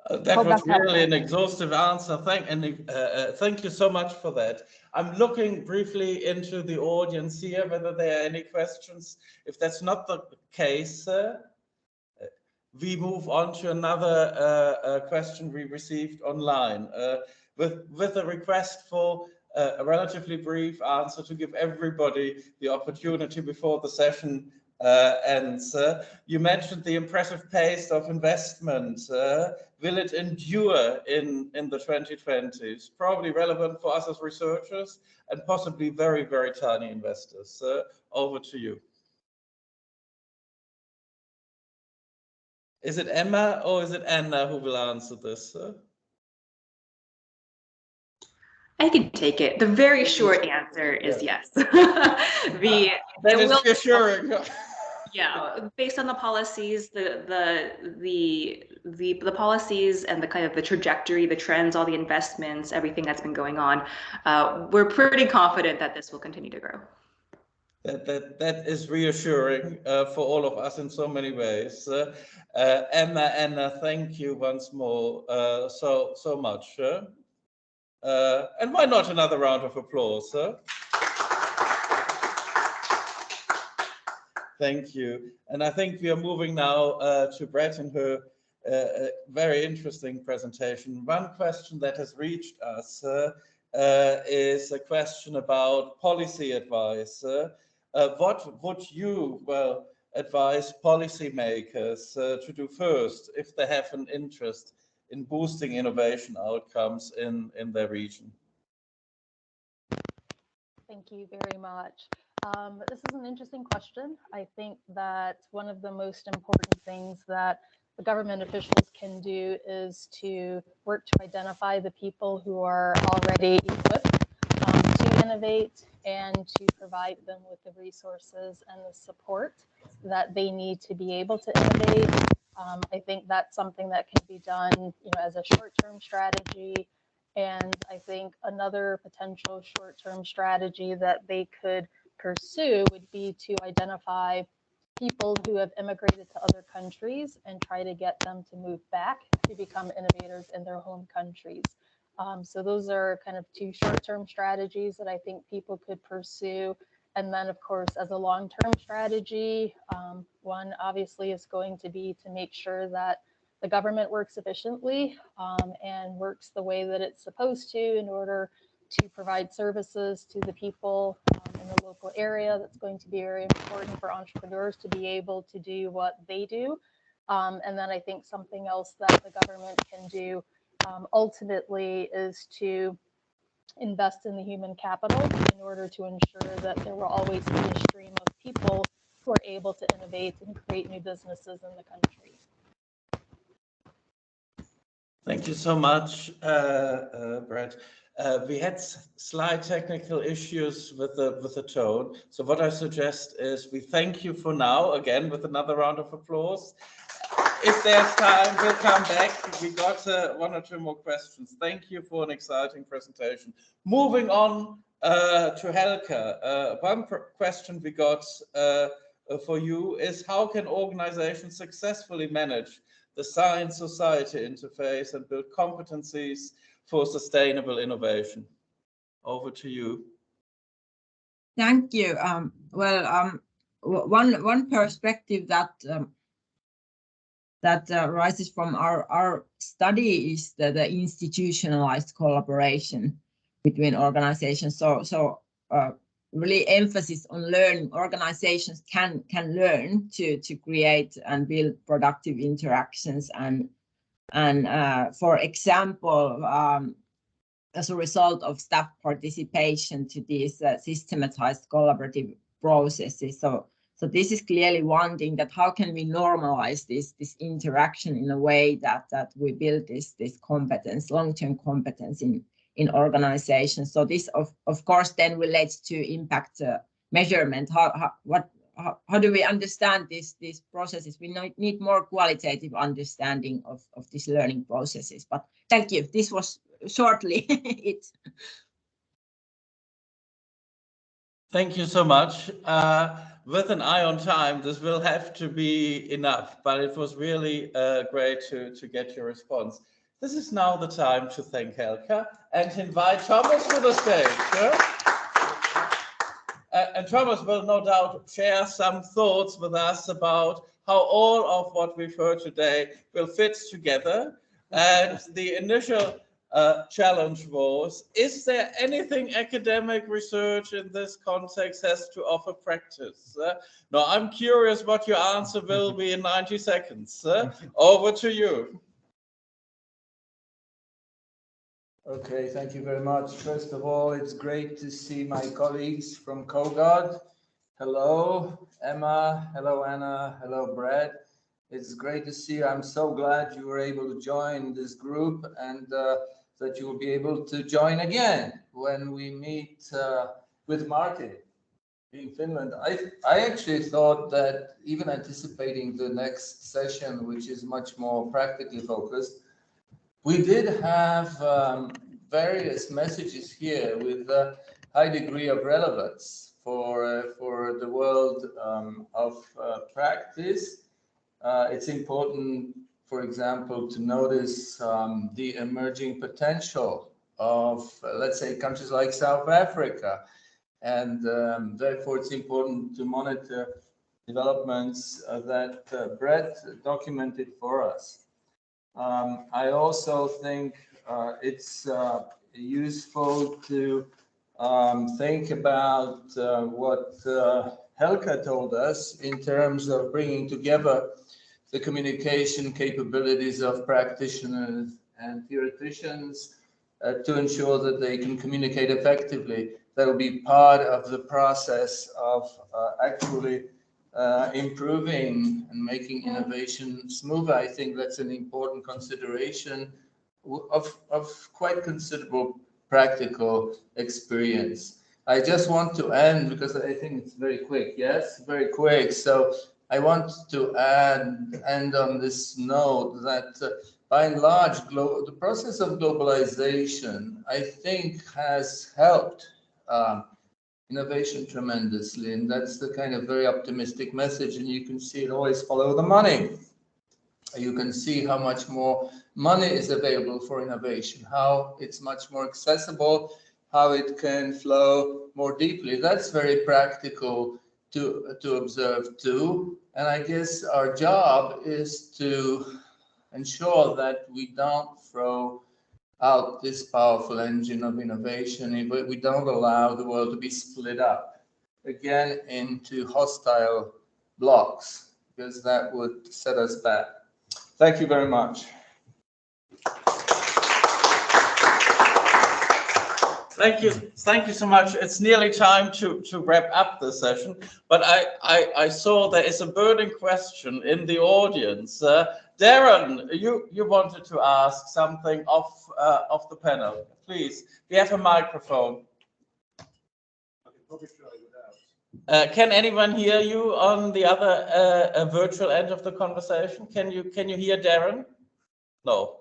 That was really an exhaustive answer. Thank you so much for that. I'm looking briefly into the audience here, whether there are any questions. If that's not the case, we move on to another question we received online with a request for a relatively brief answer to give everybody the opportunity before the session ends. You mentioned the impressive pace of investment. Will it endure in the 2020s? Probably relevant for us as researchers and possibly very, very tiny investors. Over to you. Is it Emma or is it Anna who will answer this? I can take it. The very short answer is yes. That is reassuring. Yeah, based on the policies, the policies and the kind of the trajectory, the trends, all the investments, everything that's been going on, we're pretty confident that this will continue to grow. That is reassuring for all of us in so many ways. Anna, thank you once more so much. And why not another round of applause? Thank you. And I think we are moving now to Brett and her very interesting presentation. One question that has reached us is a question about policy advice. What would you advise policymakers to do first if they have an interest in boosting innovation outcomes in their region? Thank you very much. This is an interesting question. I think that one of the most important things that the government officials can do is to work to identify the people who are already equipped to innovate and to provide them with the resources and the support that they need to be able to innovate. I think that's something that can be done, as a short-term strategy. And I think another potential short-term strategy that they could pursue would be to identify people who have immigrated to other countries and try to get them to move back to become innovators in their home countries. So those are kind of two short-term strategies that I think people could pursue. And then, of course, as a long-term strategy, one obviously is going to be to make sure that the government works efficiently and works the way that it's supposed to in order to provide services to the people in the local area. That's going to be very important for entrepreneurs to be able to do what they do. And then I think something else that the government can do ultimately is to invest in the human capital in order to ensure that there will always be a stream of people who are able to innovate and create new businesses in the country. Thank you so much, Brett. We had slight technical issues with the tone. So what I suggest is we thank you for now, again, with another round of applause. If there's time, we'll come back. We got one or two more questions. Thank you for an exciting presentation. Moving on to Helke. One question we got for you is, how can organizations successfully manage the science-society interface and build competencies for sustainable innovation? Over to you. Thank you. One perspective that arises from our study is the institutionalized collaboration between organizations. So really emphasis on learning. Organizations can learn to create and build productive interactions, and for example, as a result of staff participation to these systematized collaborative processes. So this is clearly one thing, that how can we normalize this interaction in a way that we build this competence, long-term competence in organizations. So this of course then relates to impact measurement. How do we understand these processes? We need more qualitative understanding of these learning processes. But thank you. This was shortly it. Thank you so much. With an eye on time, this will have to be enough, but it was really great to get your response. This is now the time to thank Helke and invite Thomas to the stage. And Thomas will no doubt share some thoughts with us about how all of what we've heard today will fit together. And the initial challenge was, is there anything academic research in this context has to offer practice? Now, I'm curious what your answer will be in 90 seconds. Over to you. Okay, thank you very much. First of all, it's great to see my colleagues from COGOD. Hello, Emma. Hello, Anna. Hello, Brett. It's great to see you. I'm so glad you were able to join this group, and that you will be able to join again when we meet with Martin in Finland. I actually thought that, even anticipating the next session, which is much more practically focused, we did have various messages here with a high degree of relevance for the world of practice. It's important, for example, to notice the emerging potential of, let's say, countries like South Africa. And therefore, it's important to monitor developments that Brett documented for us. I also think it's useful to think about what Helke told us in terms of bringing together the communication capabilities of practitioners and theoreticians to ensure that they can communicate effectively. That will be part of the process of actually improving and making innovation smoother. I think that's an important consideration of quite considerable practical experience. I just want to end because I think it's very quick. Yes, very quick. So I want to end on this note that by and large, the process of globalization, I think, has helped innovation tremendously. And that's the kind of very optimistic message. And you can see it always follow the money. You can see how much more money is available for innovation, how it's much more accessible, how it can flow more deeply. That's very practical to observe too. And I guess our job is to ensure that we don't throw out this powerful engine of innovation. We don't allow the world to be split up again into hostile blocks, because that would set us back. Thank you very much. Thank you so much. It's nearly time to wrap up the session, but I saw there is a burning question in the audience. Darren, you wanted to ask something of the panel. Please, we have a microphone. Can anyone hear you on the other virtual end of the conversation? Can you hear Darren? No.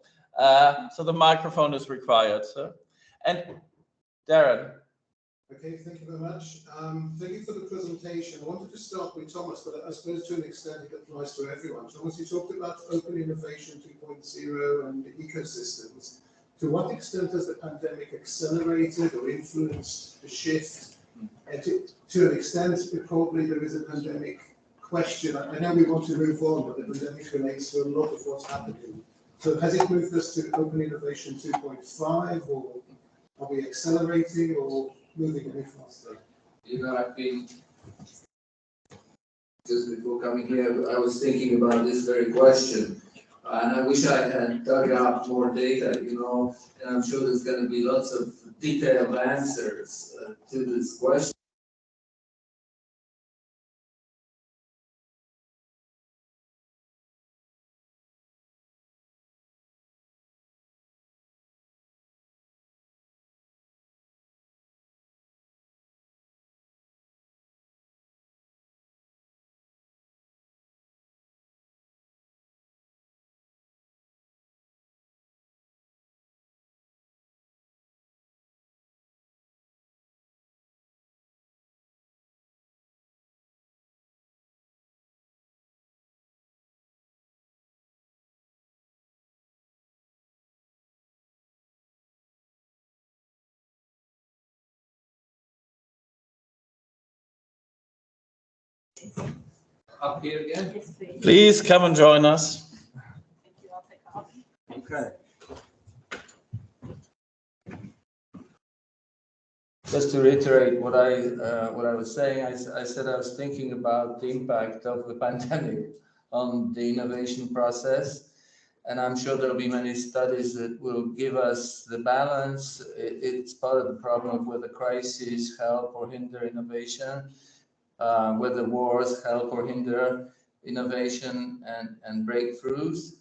So the microphone is required, sir. And Darren. Okay, thank you very much. Thank you for the presentation. I wanted to start with Thomas, but I suppose to an extent it applies to everyone. Thomas, you talked about open innovation 2.0 and ecosystems. To what extent has the pandemic accelerated or influenced the shift? And to an extent, probably there is a pandemic question. I know we want to move on, but the pandemic relates to a lot of what's happening. So has it moved us to open innovation 2.5, or are we accelerating or moving any faster? You know, I've been, just before coming here, I was thinking about this very question. And I wish I had dug out more data, you know, and I'm sure there's going to be lots of detailed answers to this question. Up here again? Yes, please. Please come and join us. Thank you. I'll take off. Okay. Just to reiterate what I was saying, I said I was thinking about the impact of the pandemic on the innovation process, and I'm sure there'll be many studies that will give us the balance. It's part of the problem of whether crises help or hinder innovation, whether wars help or hinder innovation and breakthroughs.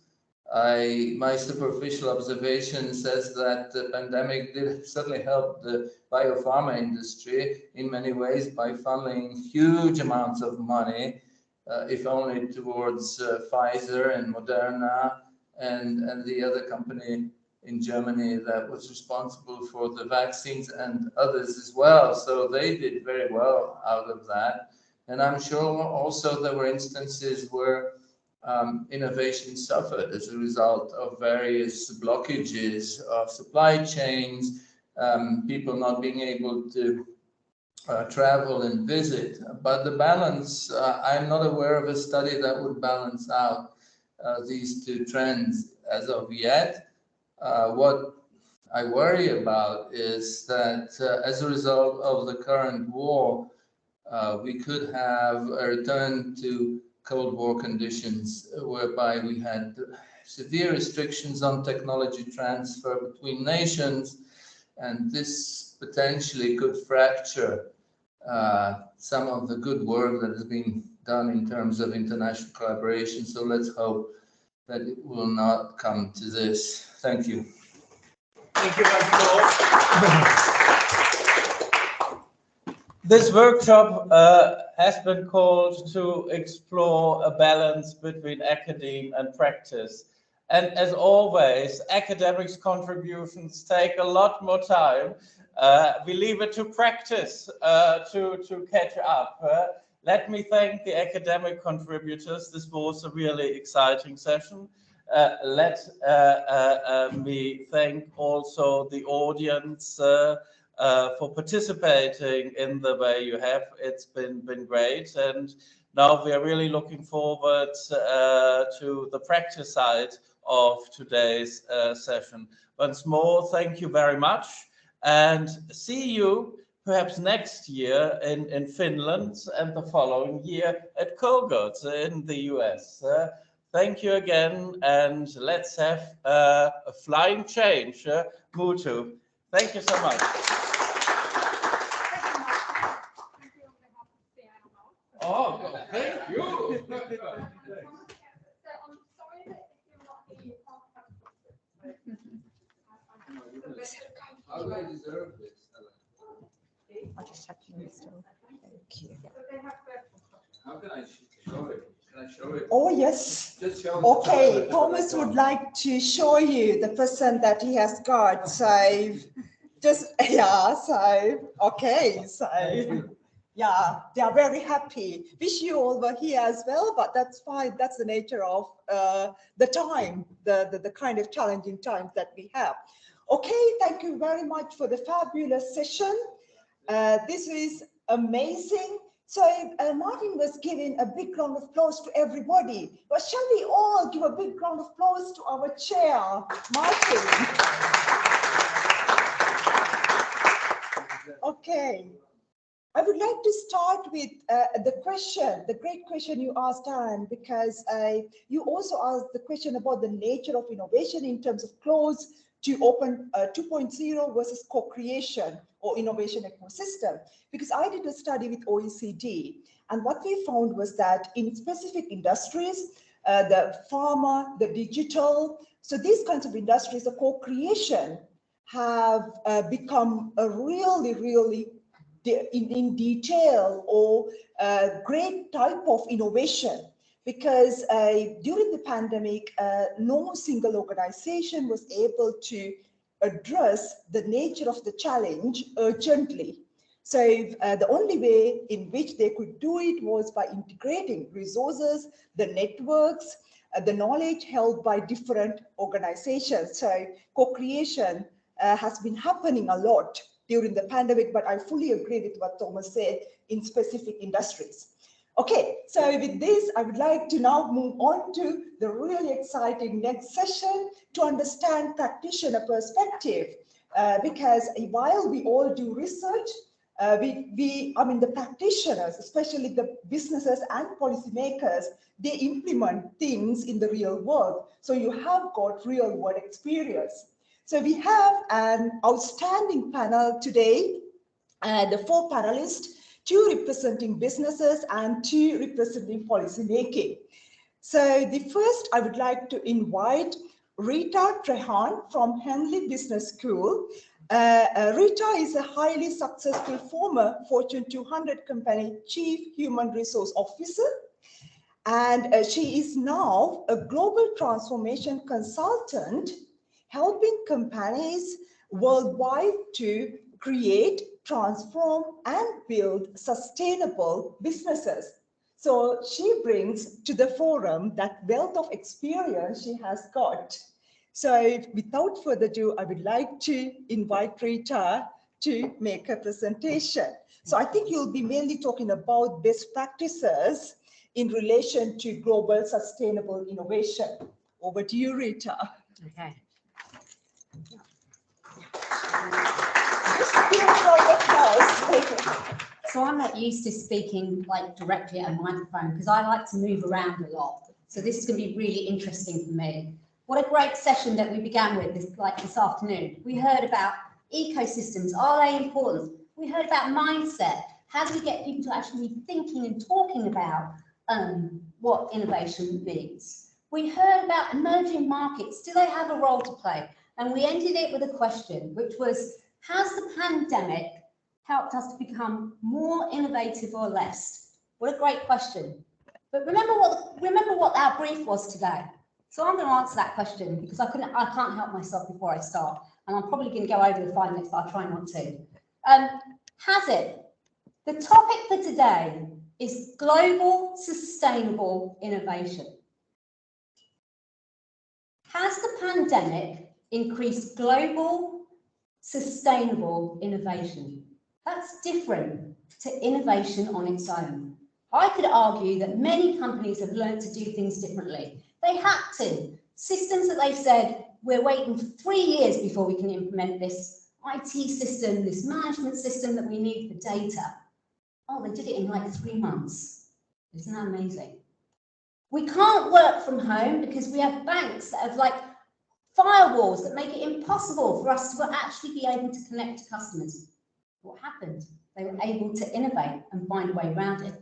My superficial observation says that the pandemic did certainly help the biopharma industry in many ways by funneling huge amounts of money, if only towards Pfizer and Moderna and the other company in Germany that was responsible for the vaccines, and others as well. So they did very well out of that. And I'm sure also there were instances where innovation suffered as a result of various blockages of supply chains, people not being able to travel and visit. But the balance, I'm not aware of a study that would balance out these two trends as of yet. What I worry about is that as a result of the current war, we could have a return to Cold War conditions, whereby we had severe restrictions on technology transfer between nations, and this potentially could fracture some of the good work that has been done in terms of international collaboration. So let's hope that it will not come to this. Thank you. Thank you, Dr. This workshop has been called to explore a balance between academe and practice. And as always, academics' contributions take a lot more time. We leave it to practice to catch up. Let me thank the academic contributors. This was a really exciting session. Let me thank also the audience for participating in the way you have. It's been great, and now we are really looking forward to the practice side of today's session. Once more, thank you very much, and see you perhaps next year in Finland and the following year at Colgate in the US. Thank you again, and let's have a flying change, Mutu. Thank you so much. Oh, thank you. How do I deserve this, Helen? I'll just check you still. Thank you. How can I show it? Can I show it? Oh, yes. Just show it. Okay, Thomas would like to show you the present that he has got. So just, yeah, so, okay, so, yeah, they are very happy. Wish you all were here as well, but that's fine. That's the nature of the time, the kind of challenging times that we have. Okay, thank you very much for the fabulous session. This is amazing. So Martin was giving a big round of applause to everybody. But shall we all give a big round of applause to our chair, Martin? Okay. I would like to start with the great question you asked, Anne, because you also asked the question about the nature of innovation in terms of closed to open 2.0 versus co-creation or innovation ecosystem. Because I did a study with OECD, and what we found was that in specific industries, the pharma, the digital, so these kinds of industries, the co-creation have become a really in detail or great type of innovation, because during the pandemic, no single organization was able to address the nature of the challenge urgently. So the only way in which they could do it was by integrating resources, the networks, the knowledge held by different organizations. So co-creation has been happening a lot during the pandemic, but I fully agree with what Thomas said in specific industries. Okay, so with this, I would like to now move on to the really exciting next session to understand practitioner perspective, because while we all do research, the practitioners, especially the businesses and policymakers, they implement things in the real world. So you have got real world experience. So we have an outstanding panel today, the 4 panelists, 2 representing businesses and 2 representing policymaking. So the first, I would like to invite Rita Trahan from Henley Business School. Rita is a highly successful former Fortune 200 company chief human resource officer, and she is now a global transformation consultant, helping companies worldwide to create, transform, and build sustainable businesses. So she brings to the forum that wealth of experience she has got. So without further ado, I would like to invite Rita to make a presentation. So I think you'll be mainly talking about best practices in relation to global sustainable innovation. Over to you, Rita. Okay. So I'm not used to speaking like directly at a microphone because I like to move around a lot. So this is going to be really interesting for me. What a great session that we began with this afternoon. We heard about ecosystems, are they important? We heard about mindset. How do we get people to actually be thinking and talking about what innovation means? We heard about emerging markets. Do they have a role to play? And we ended it with a question, which was, has the pandemic helped us to become more innovative or less? What a great question. But remember what our brief was today. So I'm going to answer that question because I can't help myself before I start. And I'm probably going to go over the 5 minutes, but I'll try not to. Has it? The topic for today is global sustainable innovation. Has the pandemic increased global sustainable innovation? That's different to innovation on its own. I could argue that many companies have learned to do things differently. They had to. Systems that they said, we're waiting for 3 years before we can implement this IT system, this management system that we need for data. Oh, they did it in like 3 months. Isn't that amazing? We can't work from home because we have banks that have like firewalls that make it impossible for us to actually be able to connect to customers. What happened? They were able to innovate and find a way around it.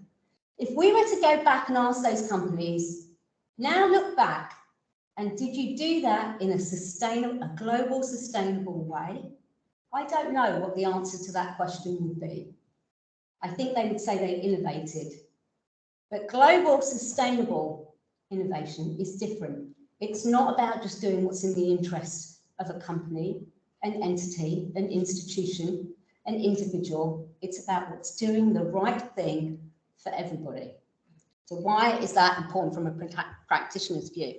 If we were to go back and ask those companies, now look back, and did you do that in a global sustainable way? I don't know what the answer to that question would be. I think they would say they innovated. But global sustainable innovation is different. It's not about just doing what's in the interest of a company, an entity, an institution, an individual. It's about what's doing the right thing for everybody. So why is that important from a practitioner's view?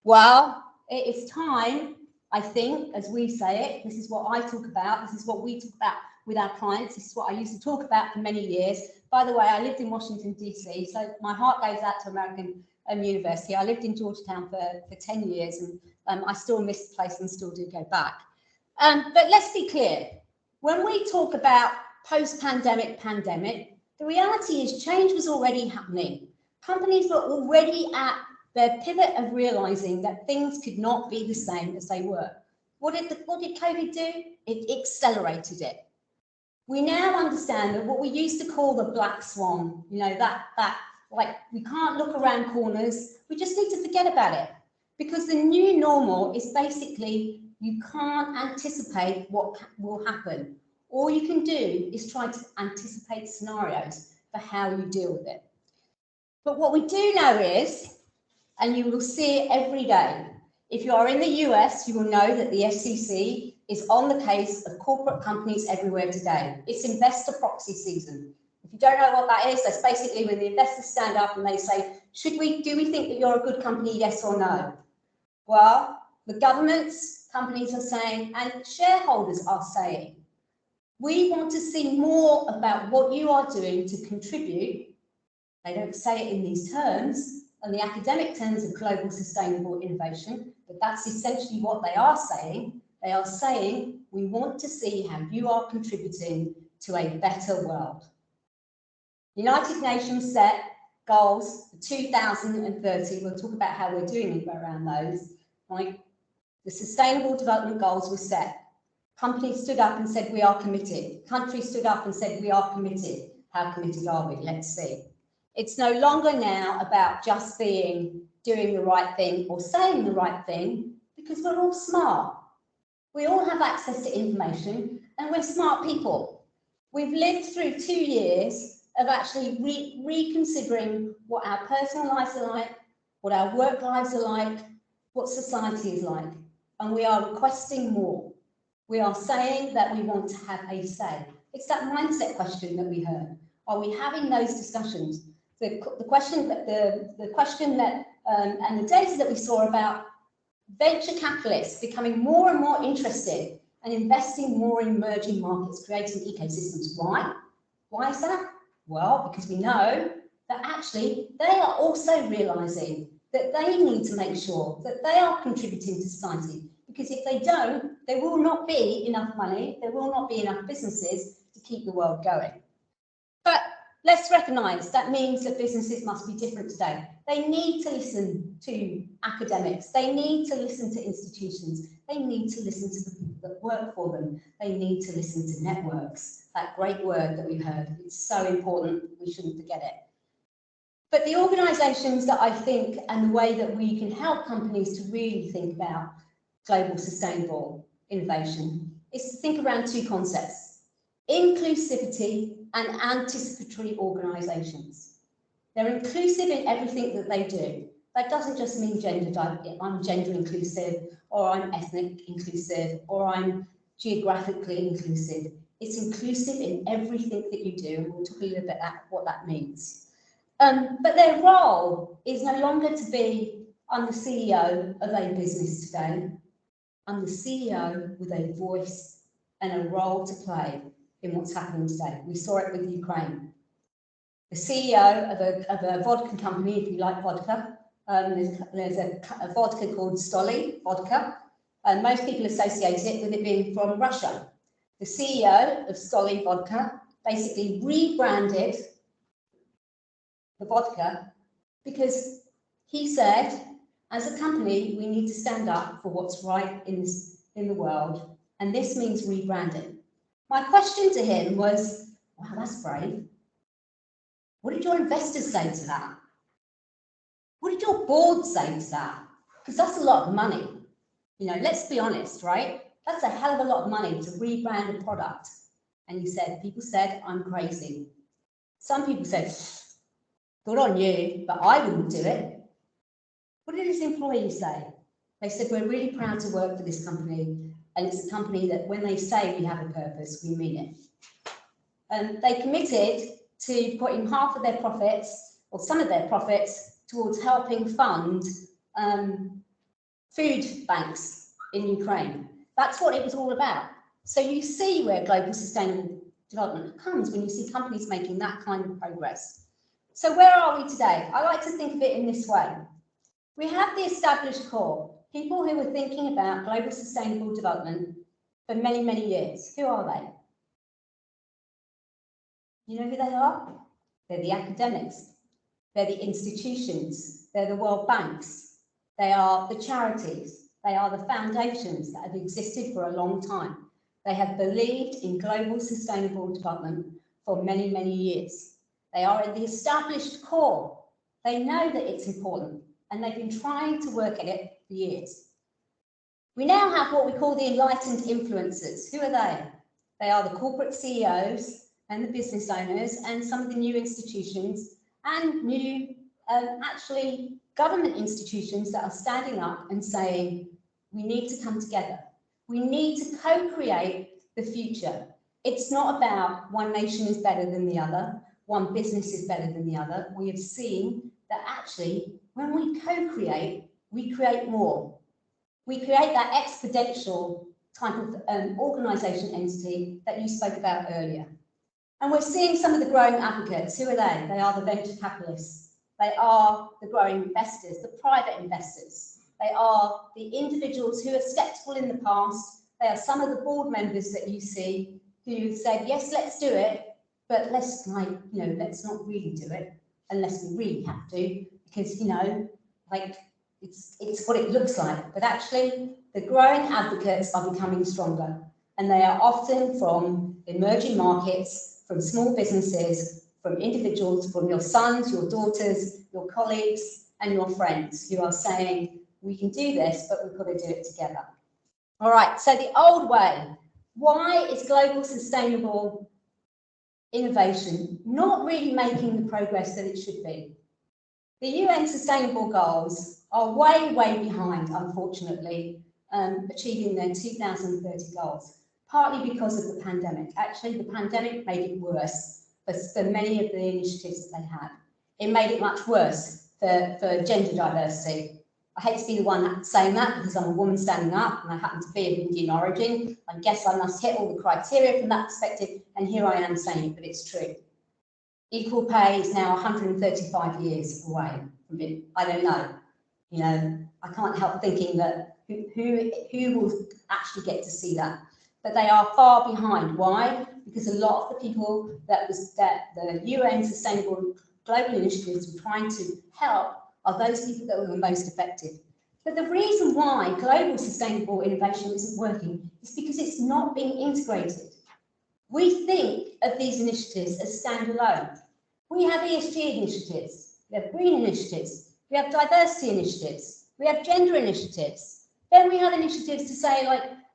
Well, it is time, I think, as we say it, this is what I talk about, this is what we talk about with our clients, this is what I used to talk about for many years. By the way, I lived in Washington, DC, so my heart goes out to American University. I lived in Georgetown for 10 years, and I still miss the place and still do go back. But let's be clear, when we talk about post-pandemic, the reality is change was already happening. Companies were already at their pivot of realizing that things could not be the same as they were. What did COVID do? It accelerated it. We now understand that what we used to call the black swan, you know, that like we can't look around corners, we just need to forget about it. Because the new normal is basically you can't anticipate what will happen. All you can do is try to anticipate scenarios for how you deal with it. But what we do know is, and you will see it every day, if you are in the US, you will know that the SEC is on the case of corporate companies everywhere today. It's investor proxy season. If you don't know what that is, that's basically when the investors stand up and they say, do we think that you're a good company, yes or no? Well, the governments, companies are saying, and shareholders are saying, we want to see more about what you are doing to contribute. They don't say it in these terms, and the academic terms of global sustainable innovation, but that's essentially what they are saying. They are saying, we want to see how you are contributing to a better world. United Nations set goals for 2030. We'll talk about how we're doing around those, right? The Sustainable Development Goals were set. Companies stood up and said, we are committed. Countries stood up and said, we are committed. How committed are we? Let's see. It's no longer now about just doing the right thing or saying the right thing, because we're all smart. We all have access to information and we're smart people. We've lived through 2 years of actually reconsidering what our personal lives are like, what our work lives are like, what society is like. And we are requesting more. We are saying that we want to have a say. It's that mindset question that we heard. Are we having those discussions? The question that and the data that we saw about venture capitalists becoming more and more interested and investing more in emerging markets, creating ecosystems. Why? Why is that? Well, because we know that actually they are also realizing that they need to make sure that they are contributing to society. Because if they don't, there will not be enough money, there will not be enough businesses to keep the world going. But let's recognize that means that businesses must be different today. They need to listen to academics. They need to listen to institutions. They need to listen to the people that work for them. They need to listen to networks. That great word that we heard. It's so important. We shouldn't forget it. But the organizations that I think and the way that we can help companies to really think about global sustainable innovation is to think around 2 concepts. inclusivity and anticipatory organisations. They're inclusive in everything that they do. That doesn't just mean I'm gender inclusive, or I'm ethnic inclusive, or I'm geographically inclusive. It's inclusive in everything that you do, and we'll talk a little bit about what that means. But their role is no longer to be, I'm the CEO of a business today. I'm the CEO with a voice and a role to play in what's happening today. We saw it with Ukraine. The CEO of a vodka company, if you like vodka, there's a vodka called Stoli vodka, and most people associate it with it being from Russia. The CEO of Stoli vodka basically rebranded the vodka because he said, as a company, we need to stand up for what's right in the world, and this means rebranding. My question to him was, wow, that's brave. What did your investors say to that? What did your board say to that? Because that's a lot of money. You know, let's be honest, right? That's a hell of a lot of money to rebrand a product. And he said, people said, I'm crazy. Some people said, good on you, but I wouldn't do it. What did his employees say? They said, we're really proud to work for this company, and it's a company that when they say we have a purpose, we mean it. And they committed to putting half of their profits, or some of their profits, towards helping fund food banks in Ukraine. That's what it was all about. So you see where global sustainable development comes when you see companies making that kind of progress. So where are we today? I like to think of it in this way. We have the established core, people who were thinking about global sustainable development for many, many years. Who are they? You know who they are? They're the academics. They're the institutions. They're the World Banks. They are the charities. They are the foundations that have existed for a long time. They have believed in global sustainable development for many, many years. They are in the established core. They know that it's important, and they've been trying to work at it for years. We now have what we call the enlightened influencers. Who are they? They are the corporate CEOs and the business owners and some of the new institutions and new, actually, government institutions that are standing up and saying, we need to come together. We need to co-create the future. It's not about one nation is better than the other, one business is better than the other. We have seen that actually, when we co-create, we create more. We create that exponential type of organisation entity that you spoke about earlier. And we're seeing some of the growing advocates. Who are they? They are the venture capitalists. They are the growing investors, the private investors. They are the individuals who are sceptical in the past. They are some of the board members that you see who said, yes, let's do it, but let's let's not really do it unless we really have to, because, it's what it looks like. But actually, the growing advocates are becoming stronger, and they are often from emerging markets, from small businesses, from individuals, from your sons, your daughters, your colleagues, and your friends who are saying, we can do this, but we've got to do it together. All right, so the old way. Why is global sustainable innovation not really making the progress that it should be? The UN Sustainable Goals are way, way behind, unfortunately, achieving their 2030 goals, partly because of the pandemic. Actually, the pandemic made it worse for many of the initiatives that they had. It made it much worse for gender diversity. I hate to be the one saying that because I'm a woman standing up and I happen to be of Indian origin. I guess I must hit all the criteria from that perspective, and here I am saying it, but it's true. Equal pay is now 135 years away from it. I don't know. I can't help thinking that who will actually get to see that. But they are far behind. Why? Because a lot of the people that the UN Sustainable Global Initiatives were trying to help are those people that were the most effective. But the reason why global sustainable innovation isn't working is because it's not being integrated. We think of these initiatives as standalone. We have ESG initiatives, we have green initiatives, we have diversity initiatives, we have gender initiatives. Then we have initiatives to say,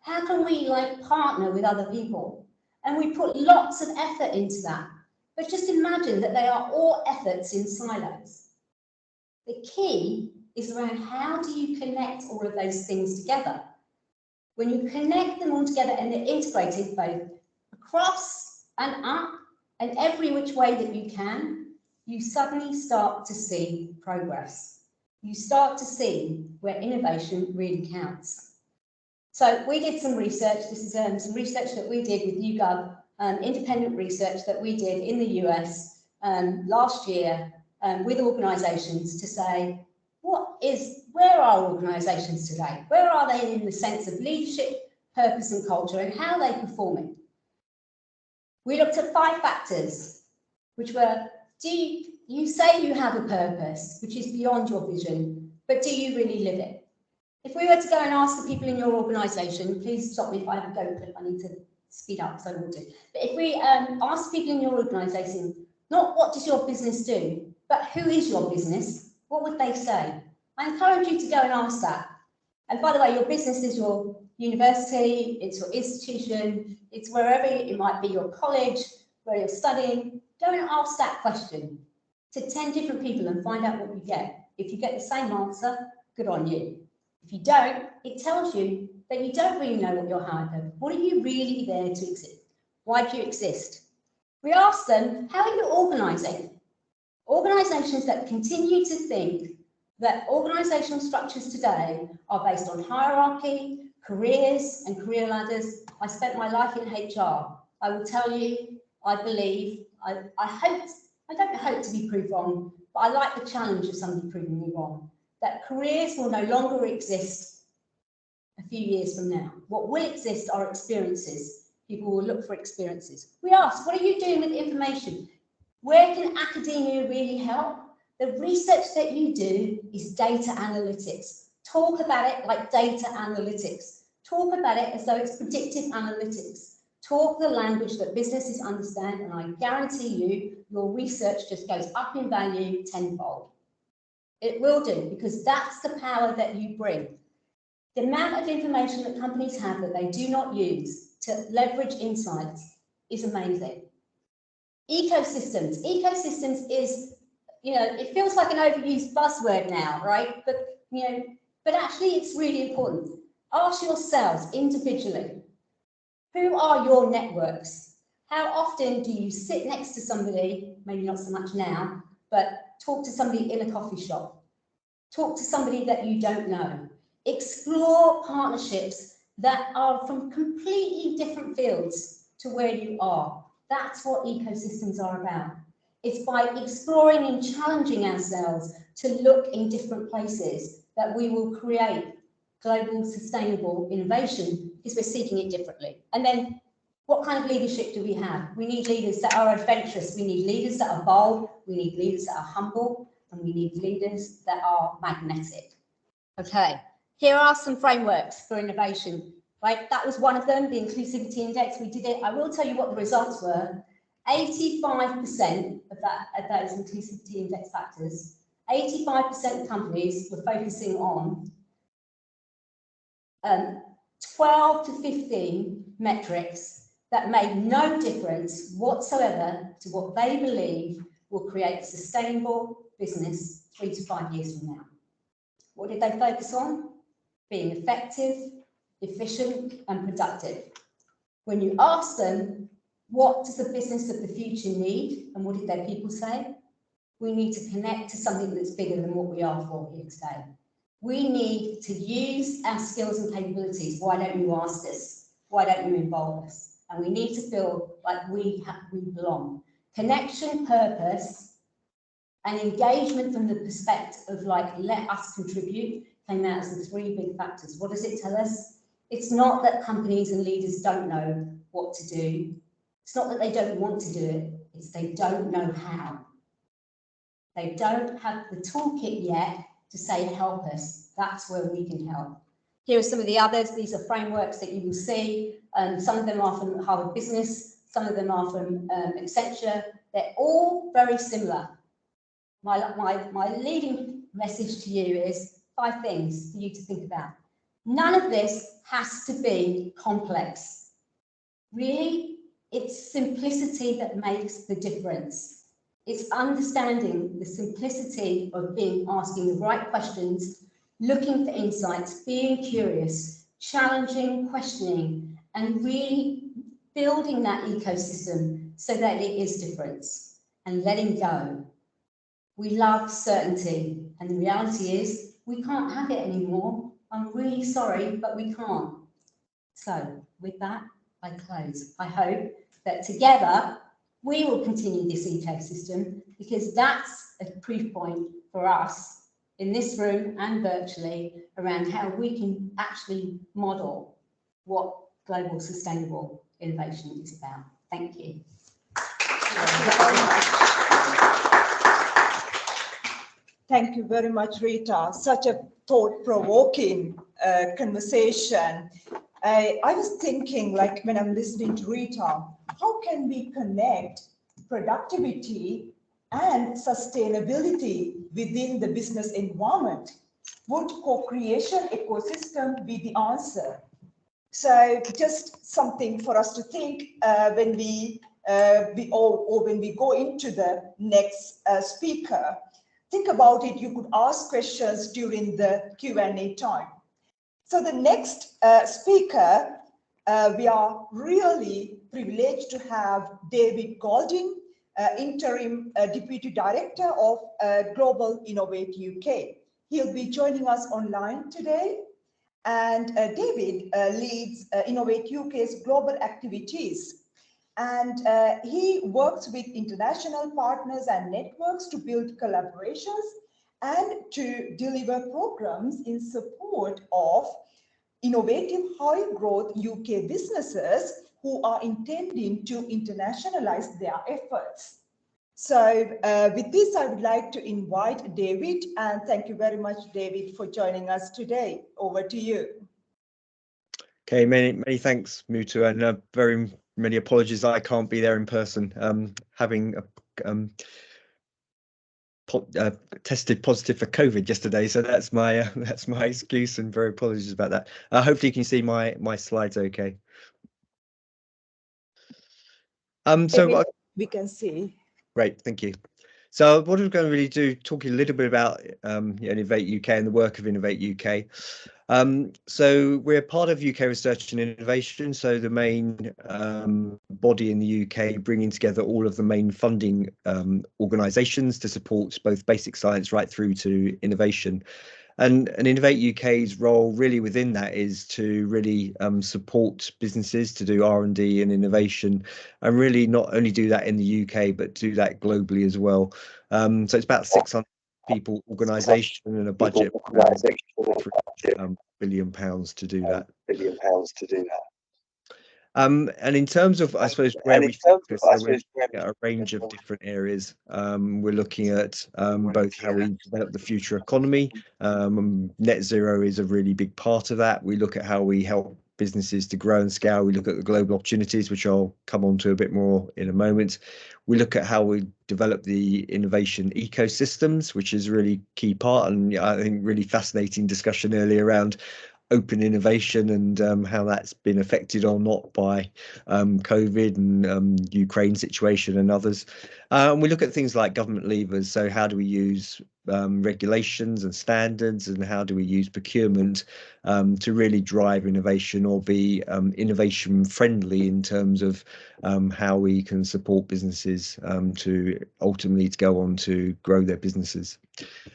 how can we partner with other people? And we put lots of effort into that. But just imagine that they are all efforts in silos. The key is around how do you connect all of those things together? When you connect them all together and they're integrated both across and up and every which way that you can, you suddenly start to see progress. You start to see where innovation really counts. So we did some research. This is some research that we did with YouGov, independent research that we did in the US last year with organisations to say, where are organisations today? Where are they in the sense of leadership, purpose and culture, and how are they performing? We looked at 5 factors, which were, you say you have a purpose, which is beyond your vision, but do you really live it? If we were to go and ask the people in your organisation, please stop me if I have a go clip, I need to speed up, so I will do. But if we ask people in your organisation, not what does your business do, but who is your business, what would they say? I encourage you to go and ask that. And by the way, your business is your university, it's your institution, it's wherever it might be, your college, where you're studying. Go and ask that question to 10 different people and find out what you get. If you get the same answer, good on you. If you don't, it tells you that you don't really know what your higher purpose. What are you really there to exist? Why do you exist? We asked them, how are you organising? Organisations that continue to think that organisational structures today are based on hierarchy, careers and career ladders. I spent my life in HR. I will tell you, I believe, I don't hope to be proved wrong, but I like the challenge of somebody proving me wrong, that careers will no longer exist a few years from now. What will exist are experiences. People will look for experiences. We asked, what are you doing with information? Where can academia really help? The research that you do is data analytics. Talk about it like data analytics. Talk about it as though it's predictive analytics. Talk the language that businesses understand, and I guarantee you, your research just goes up in value tenfold. It will do, because that's the power that you bring. The amount of information that companies have that they do not use to leverage insights is amazing. Ecosystems. Ecosystems is, it feels like an overused buzzword now, right? But actually it's really important. Ask yourselves individually, who are your networks? How often do you sit next to somebody, maybe not so much now, but talk to somebody in a coffee shop? Talk to somebody that you don't know. Explore partnerships that are from completely different fields to where you are. That's what ecosystems are about. It's by exploring and challenging ourselves to look in different places that we will create global sustainable innovation, because we're seeking it differently. And then what kind of leadership do we have? We need leaders that are adventurous. We need leaders that are bold. We need leaders that are humble. And we need leaders that are magnetic. Okay, here are some frameworks for innovation. Right, that was one of them, the inclusivity index. We did it. I will tell you what the results were. 85% of those inclusivity index factors, 85% of companies were focusing on 12 to 15 metrics that made no difference whatsoever to what they believe will create a sustainable business 3 to 5 years from now. What did they focus on? Being effective, efficient and productive. When you ask them, what does the business of the future need? And what did their people say? We need to connect to something that's bigger than what we are for here today. We need to use our skills and capabilities. Why don't you ask us? Why don't you involve us? And we need to feel like we belong. Connection, purpose, and engagement from the perspective of let us contribute came out as the 3 big factors. What does it tell us? It's not that companies and leaders don't know what to do. It's not that they don't want to do it. It's they don't know how. They don't have the toolkit yet to say, help us. That's where we can help. Here are some of the others. These are frameworks that you will see. Some of them are from Harvard Business. Some of them are from Accenture. They're all very similar. My leading message to you is 5 things for you to think about. None of this has to be complex. Really, It's simplicity that makes the difference. It's understanding the simplicity of asking the right questions, looking for insights, being curious, challenging, questioning, and really building that ecosystem so that it is difference and letting go. We love certainty, and the reality is we can't have it anymore. I'm really sorry, but we can't. So with that, I close. I hope that together we will continue this ecosystem, because that's a proof point for us in this room and virtually around how we can actually model what global sustainable innovation is about. Thank you. Thank you very much, Rita. Such a thought-provoking conversation. I was thinking, like when I'm listening to Rita, how can we connect productivity and sustainability within the business environment? Would co-creation ecosystem be the answer? So just something for us to think when we go into the next speaker. Think about it. You could ask questions during the Q&A time. So the next speaker, we are really privileged to have David Golding, Interim Deputy Director of Global Innovate UK. He'll be joining us online today. And David leads Innovate UK's global activities. And he works with international partners and networks to build collaborations and to deliver programs in support of innovative high growth UK businesses who are intending to internationalize their efforts. So with this, I would like to invite David, and thank you very much, David, for joining us today. Over to you. Okay, many thanks, Mutu, and very many apologies I can't be there in person. Having tested positive for COVID yesterday, so that's my excuse, and very apologies about that. Hopefully you can see my slides okay. So we can see. Great, thank you. So what we're going to really do, talking a little bit about Innovate UK and the work of Innovate UK. So we're part of UK Research and Innovation, so the main body in the UK bringing together all of the main funding organisations to support both basic science right through to innovation. And Innovate UK's role really within that is to really support businesses to do R&D and innovation, and really not only do that in the UK, but do that globally as well. So it's about 600 people organisation and a budget of £3 billion to do that. And in terms of, I suppose, where we focus, so we're looking at a range of different areas. We're looking at both how we develop the future economy. Net zero is a really big part of that. We look at how we help businesses to grow and scale. We look at the global opportunities, which I'll come on to a bit more in a moment. We look at how we develop the innovation ecosystems, which is a really key part, and I think really fascinating discussion earlier around open innovation and how that's been affected or not by COVID and Ukraine situation and others. And we look at things like government levers. So how do we use regulations and standards, and how do we use procurement to really drive innovation or be innovation friendly in terms of how we can support businesses to ultimately to go on to grow their businesses.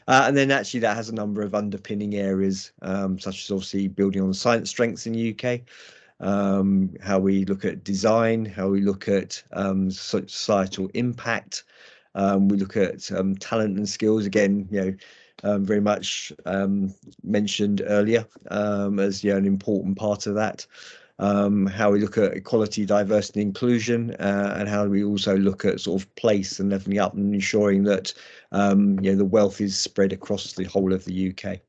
And then actually that has a number of underpinning areas, such as obviously building on science strengths in the UK, how we look at design, how we look at societal impact. We look at talent and skills, again, very much mentioned earlier as an important part of that. How we look at equality, diversity, and inclusion, and how we also look at sort of place and levelling up and ensuring that the wealth is spread across the whole of the UK.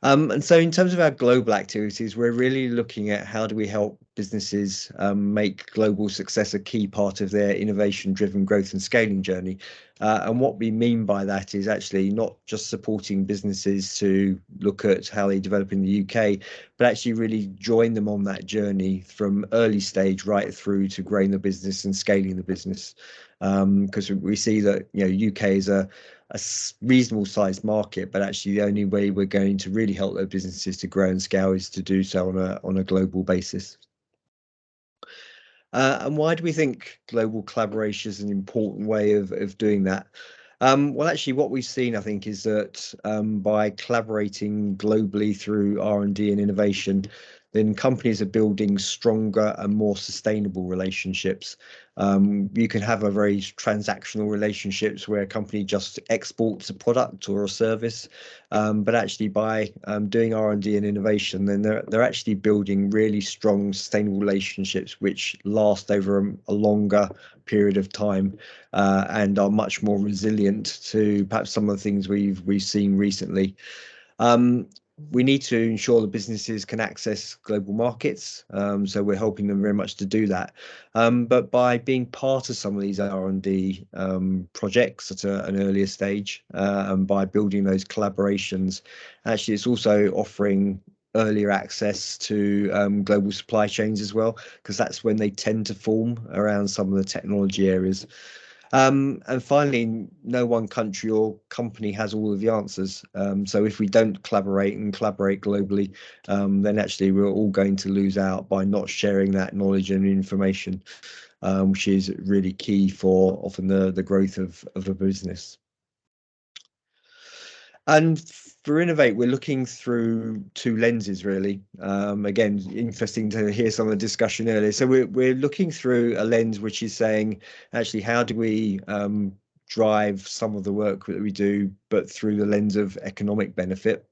And so in terms of our global activities, we're really looking at how do we help businesses make global success a key part of their innovation-driven growth and scaling journey. And what we mean by that is actually not just supporting businesses to look at how they develop in the UK, but actually really join them on that journey from early stage right through to growing the business and scaling the business. Because we see that, you know, UK is a reasonable sized market, but actually the only way we're going to really help those businesses to grow and scale is to do so on a global basis. And why do we think global collaboration is an important way of doing that? Well, actually, what we've seen, I think, is that by collaborating globally through R&D and innovation, then companies are building stronger and more sustainable relationships. You can have a very transactional relationships where a company just exports a product or a service, but actually by doing R&D and innovation, then they're actually building really strong, sustainable relationships which last over a longer period of time and are much more resilient to perhaps some of the things we've seen recently. We need to ensure the businesses can access global markets, so we're helping them very much to do that. But by being part of some of these R&D projects at an earlier stage, and by building those collaborations, actually it's also offering earlier access to global supply chains as well, because that's when they tend to form around some of the technology areas. And finally, no one country or company has all of the answers. So if we don't collaborate globally, then actually we're all going to lose out by not sharing that knowledge and information, which is really key for often the growth of a business. And for Innovate, we're looking through two lenses, really. Again, interesting to hear some of the discussion earlier. So we're looking through a lens which is saying, actually, how do we drive some of the work that we do, but through the lens of economic benefit?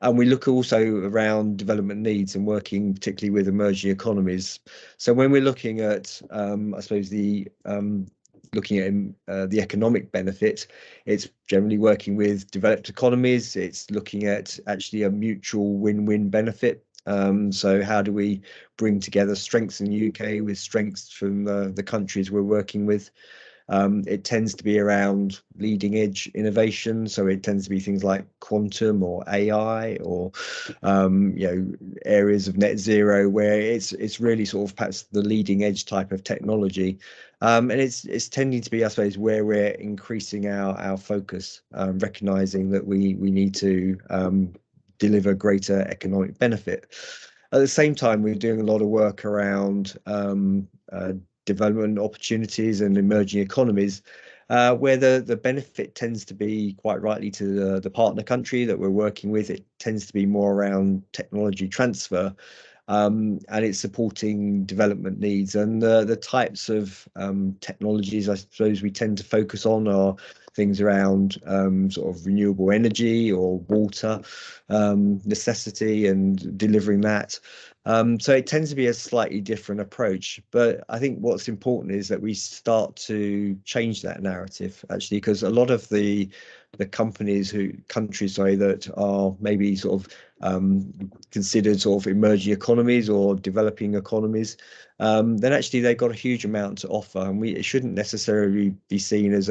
And we look also around development needs and working particularly with emerging economies. So when we're looking at, I suppose, looking at the economic benefit, it's generally working with developed economies. It's looking at actually a mutual win-win benefit. So how do we bring together strengths in the UK with strengths from the countries we're working with? It tends to be around leading edge innovation. So it tends to be things like quantum or AI or, areas of net zero where it's really sort of perhaps the leading edge type of technology. And it's tending to be, I suppose, where we're increasing our focus, recognizing that we need to deliver greater economic benefit. At the same time, we're doing a lot of work around development opportunities and emerging economies, where the benefit tends to be quite rightly to the partner country that we're working with. It tends to be more around technology transfer, and it's supporting development needs. And the types of technologies I suppose we tend to focus on are things around sort of renewable energy or water necessity and delivering that. So it tends to be a slightly different approach, but I think what's important is that we start to change that narrative, actually, because a lot of the countries that are maybe sort of considered sort of emerging economies or developing economies, then actually they've got a huge amount to offer, and it shouldn't necessarily be seen as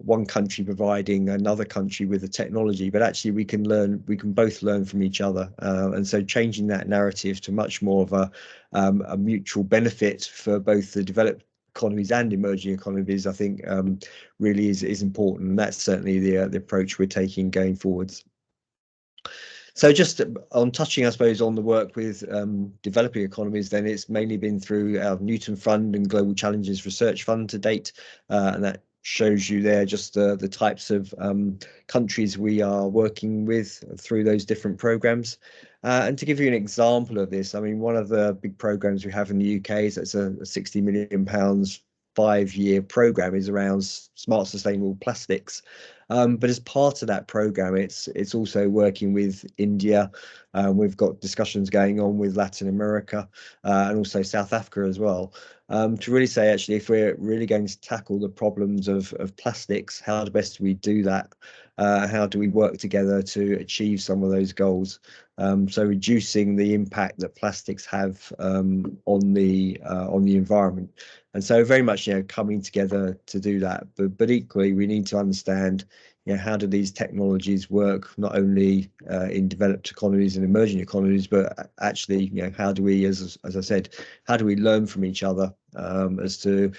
one country providing another country with the technology, but actually we can both learn from each other, and so changing that narrative to much more of a mutual benefit for both the developed economies and emerging economies, I think really is important, and that's certainly the approach we're taking going forwards. So just on touching, I suppose, on the work with developing economies, then it's mainly been through our Newton Fund and Global Challenges Research Fund to date, and that shows you there just the types of countries we are working with through those different programs. And to give you an example of this, I mean, one of the big programs we have in the UK is it's a £60 million 5-year program is around smart sustainable plastics. But as part of that program, it's also working with India. We've got discussions going on with Latin America and also South Africa as well. to really say, actually, if we're really going to tackle the problems of plastics, how best do we do that? How do we work together to achieve some of those goals? So reducing the impact that plastics have on the environment, and so very much coming together to do that. But equally, we need to understand how do these technologies work not only in developed economies and emerging economies, but actually how do we, as I said, how do we learn from each other as to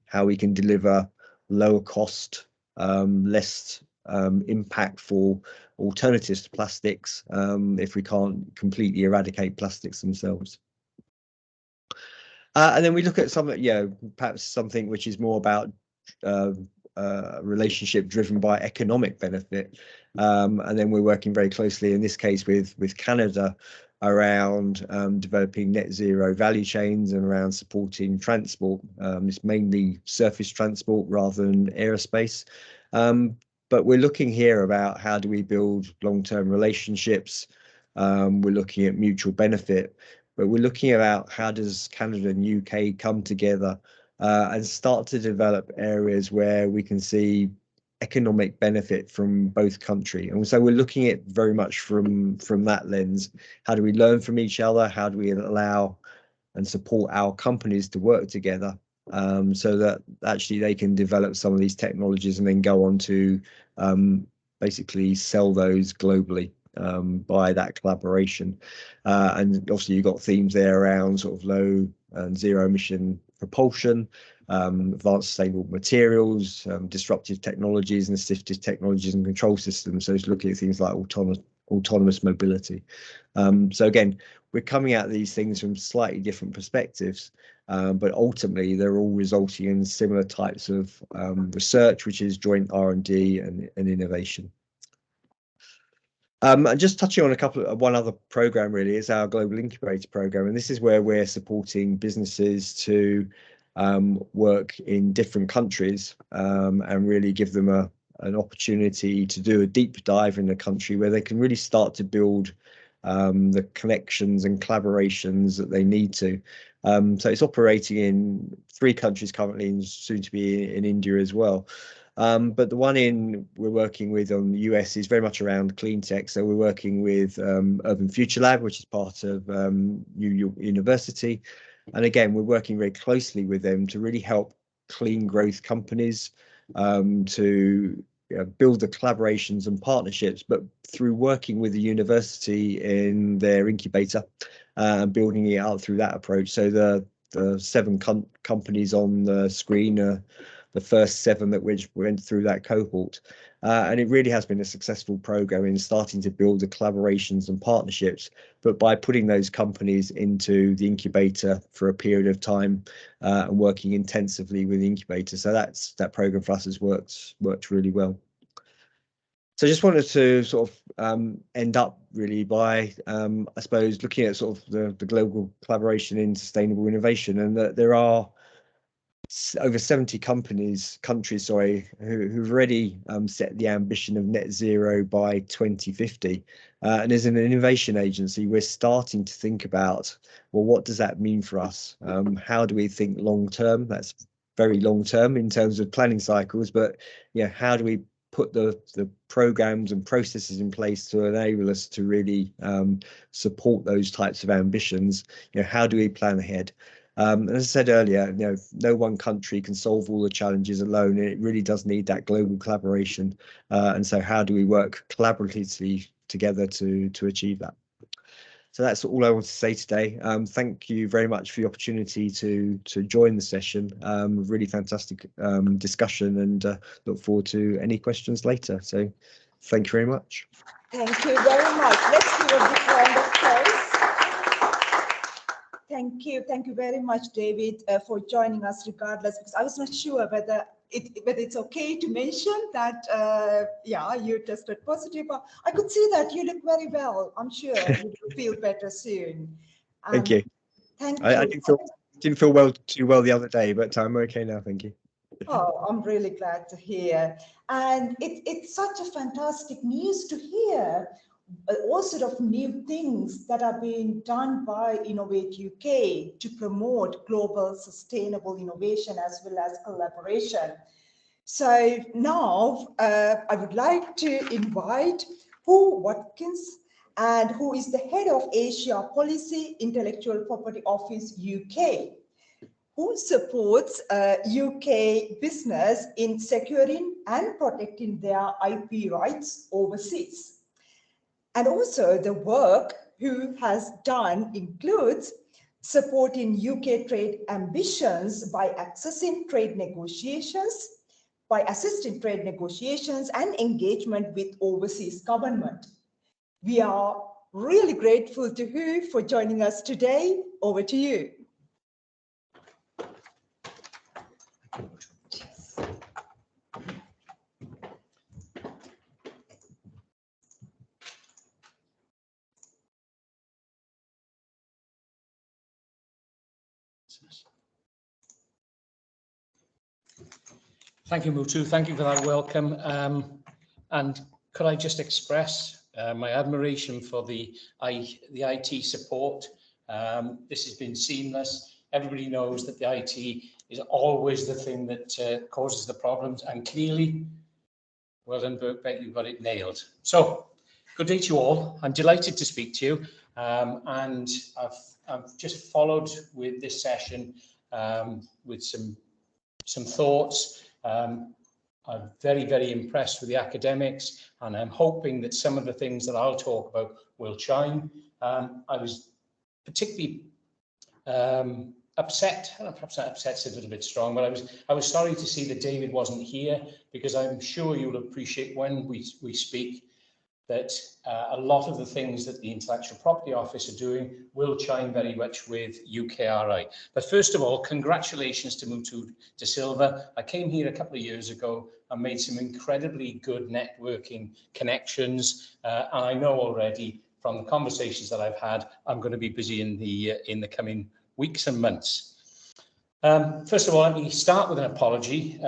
how we can deliver lower cost, less impactful alternatives to plastics if we can't completely eradicate plastics themselves. And then we look at something, perhaps something which is more about relationship driven by economic benefit, and then we're working very closely in this case with Canada around developing net zero value chains and around supporting transport. It's mainly surface transport rather than aerospace. But we're looking here about how do we build long-term relationships. We're looking at mutual benefit, but we're looking about how does Canada and UK come together and start to develop areas where we can see economic benefit from both countries. And so we're looking at very much from that lens. How do we learn from each other? How do we allow and support our companies to work together so that actually they can develop some of these technologies and then go on to basically sell those globally by that collaboration. And obviously you've got themes there around sort of low and zero emission propulsion, advanced sustainable materials, disruptive technologies and assistive technologies and control systems. So it's looking at things like autonomous mobility. So again, we're coming at these things from slightly different perspectives, but ultimately they're all resulting in similar types of research, which is joint R&D and innovation. And just touching on one other program really is our Global Incubator program, and this is where we're supporting businesses to work in different countries and really give them an opportunity to do a deep dive in the country where they can really start to build the connections and collaborations that they need to. So it's operating in 3 countries currently and soon to be in India as well. But the one we're working with on the US is very much around clean tech. So we're working with Urban Future Lab, which is part of New York University. And again, we're working very closely with them to really help clean growth companies to build the collaborations and partnerships, but through working with the university in their incubator and building it out through that approach. So the 7 companies on the screen are the first 7 that went through that cohort. And it really has been a successful program in starting to build the collaborations and partnerships, but by putting those companies into the incubator for a period of time and working intensively with the incubator. So that program for us has worked really well. So I just wanted to sort of end up really by, I suppose, looking at sort of the global collaboration in sustainable innovation, and that there are over 70 countries, who've already set the ambition of net zero by 2050. And as an innovation agency, we're starting to think about, well, what does that mean for us? How do we think long term? That's very long term in terms of planning cycles, but how do we put the programs and processes in place to enable us to really support those types of ambitions? How do we plan ahead? As I said earlier, no one country can solve all the challenges alone. It really does need that global collaboration. And so how do we work collaboratively together to achieve that? So that's all I want to say today. Thank you very much for the opportunity to join the session. Really fantastic discussion, and look forward to any questions later. So thank you very much. Thank you very much. Let's give a big round of applause. Thank you very much, David, for joining us regardless, because I was not sure whether it's okay to mention that, you tested positive. I could see that you look very well. I'm sure you will feel better soon. Thank you. Thank you. I didn't feel too well the other day, but I'm okay now. Thank you. Oh, I'm really glad to hear. And it's such a fantastic news to hear all sort of new things that are being done by Innovate UK to promote global sustainable innovation as well as collaboration. So now I would like to invite Hu Watkins, and who is the head of Asia Policy Intellectual Property Office UK, who supports UK business in securing and protecting their IP rights overseas. And also the work who has done includes supporting UK trade ambitions by accessing trade negotiations, by assisting trade negotiations and engagement with overseas government. We are really grateful to Hu for joining us today. Over to you. Thank you, Mutu. Thank you for that welcome. And could I just express my admiration for the IT support. This has been seamless. Everybody knows that the IT is always the thing that causes the problems. And clearly, well done, Birkbeck, you've got it nailed. So, good day to you all. I'm delighted to speak to you. And I've just followed with this session with some thoughts. I'm very, very impressed with the academics, and I'm hoping that some of the things that I'll talk about will chime. I was particularly upset, perhaps not upset's a little bit strong, but I was sorry to see that David wasn't here, because I'm sure you'll appreciate when we speak that a lot of the things that the Intellectual Property Office are doing will chime very much with UKRI. But first of all, congratulations to Mutu De Silva. I came here a couple of years ago and made some incredibly good networking connections. And I know already from the conversations that I've had, I'm going to be busy in the coming weeks and months. First of all, let me start with an apology.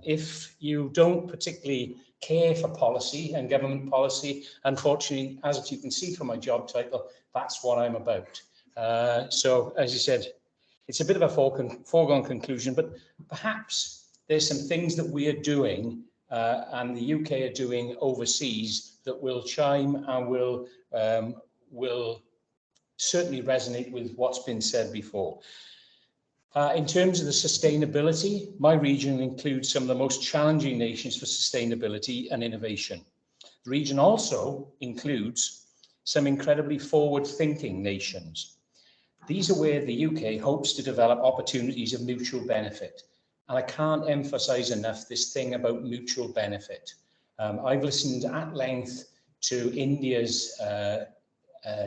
If you don't particularly care for policy and government policy, unfortunately, as you can see from my job title, that's what I'm about. So, as you said, it's a bit of a foregone conclusion, but perhaps there's some things that we are doing and the UK are doing overseas that will chime and will certainly resonate with what's been said before. In terms of the sustainability, my region includes some of the most challenging nations for sustainability and innovation. The region also includes some incredibly forward-thinking nations. These are where the UK hopes to develop opportunities of mutual benefit. And I can't emphasize enough this thing about mutual benefit. I've listened at length to India's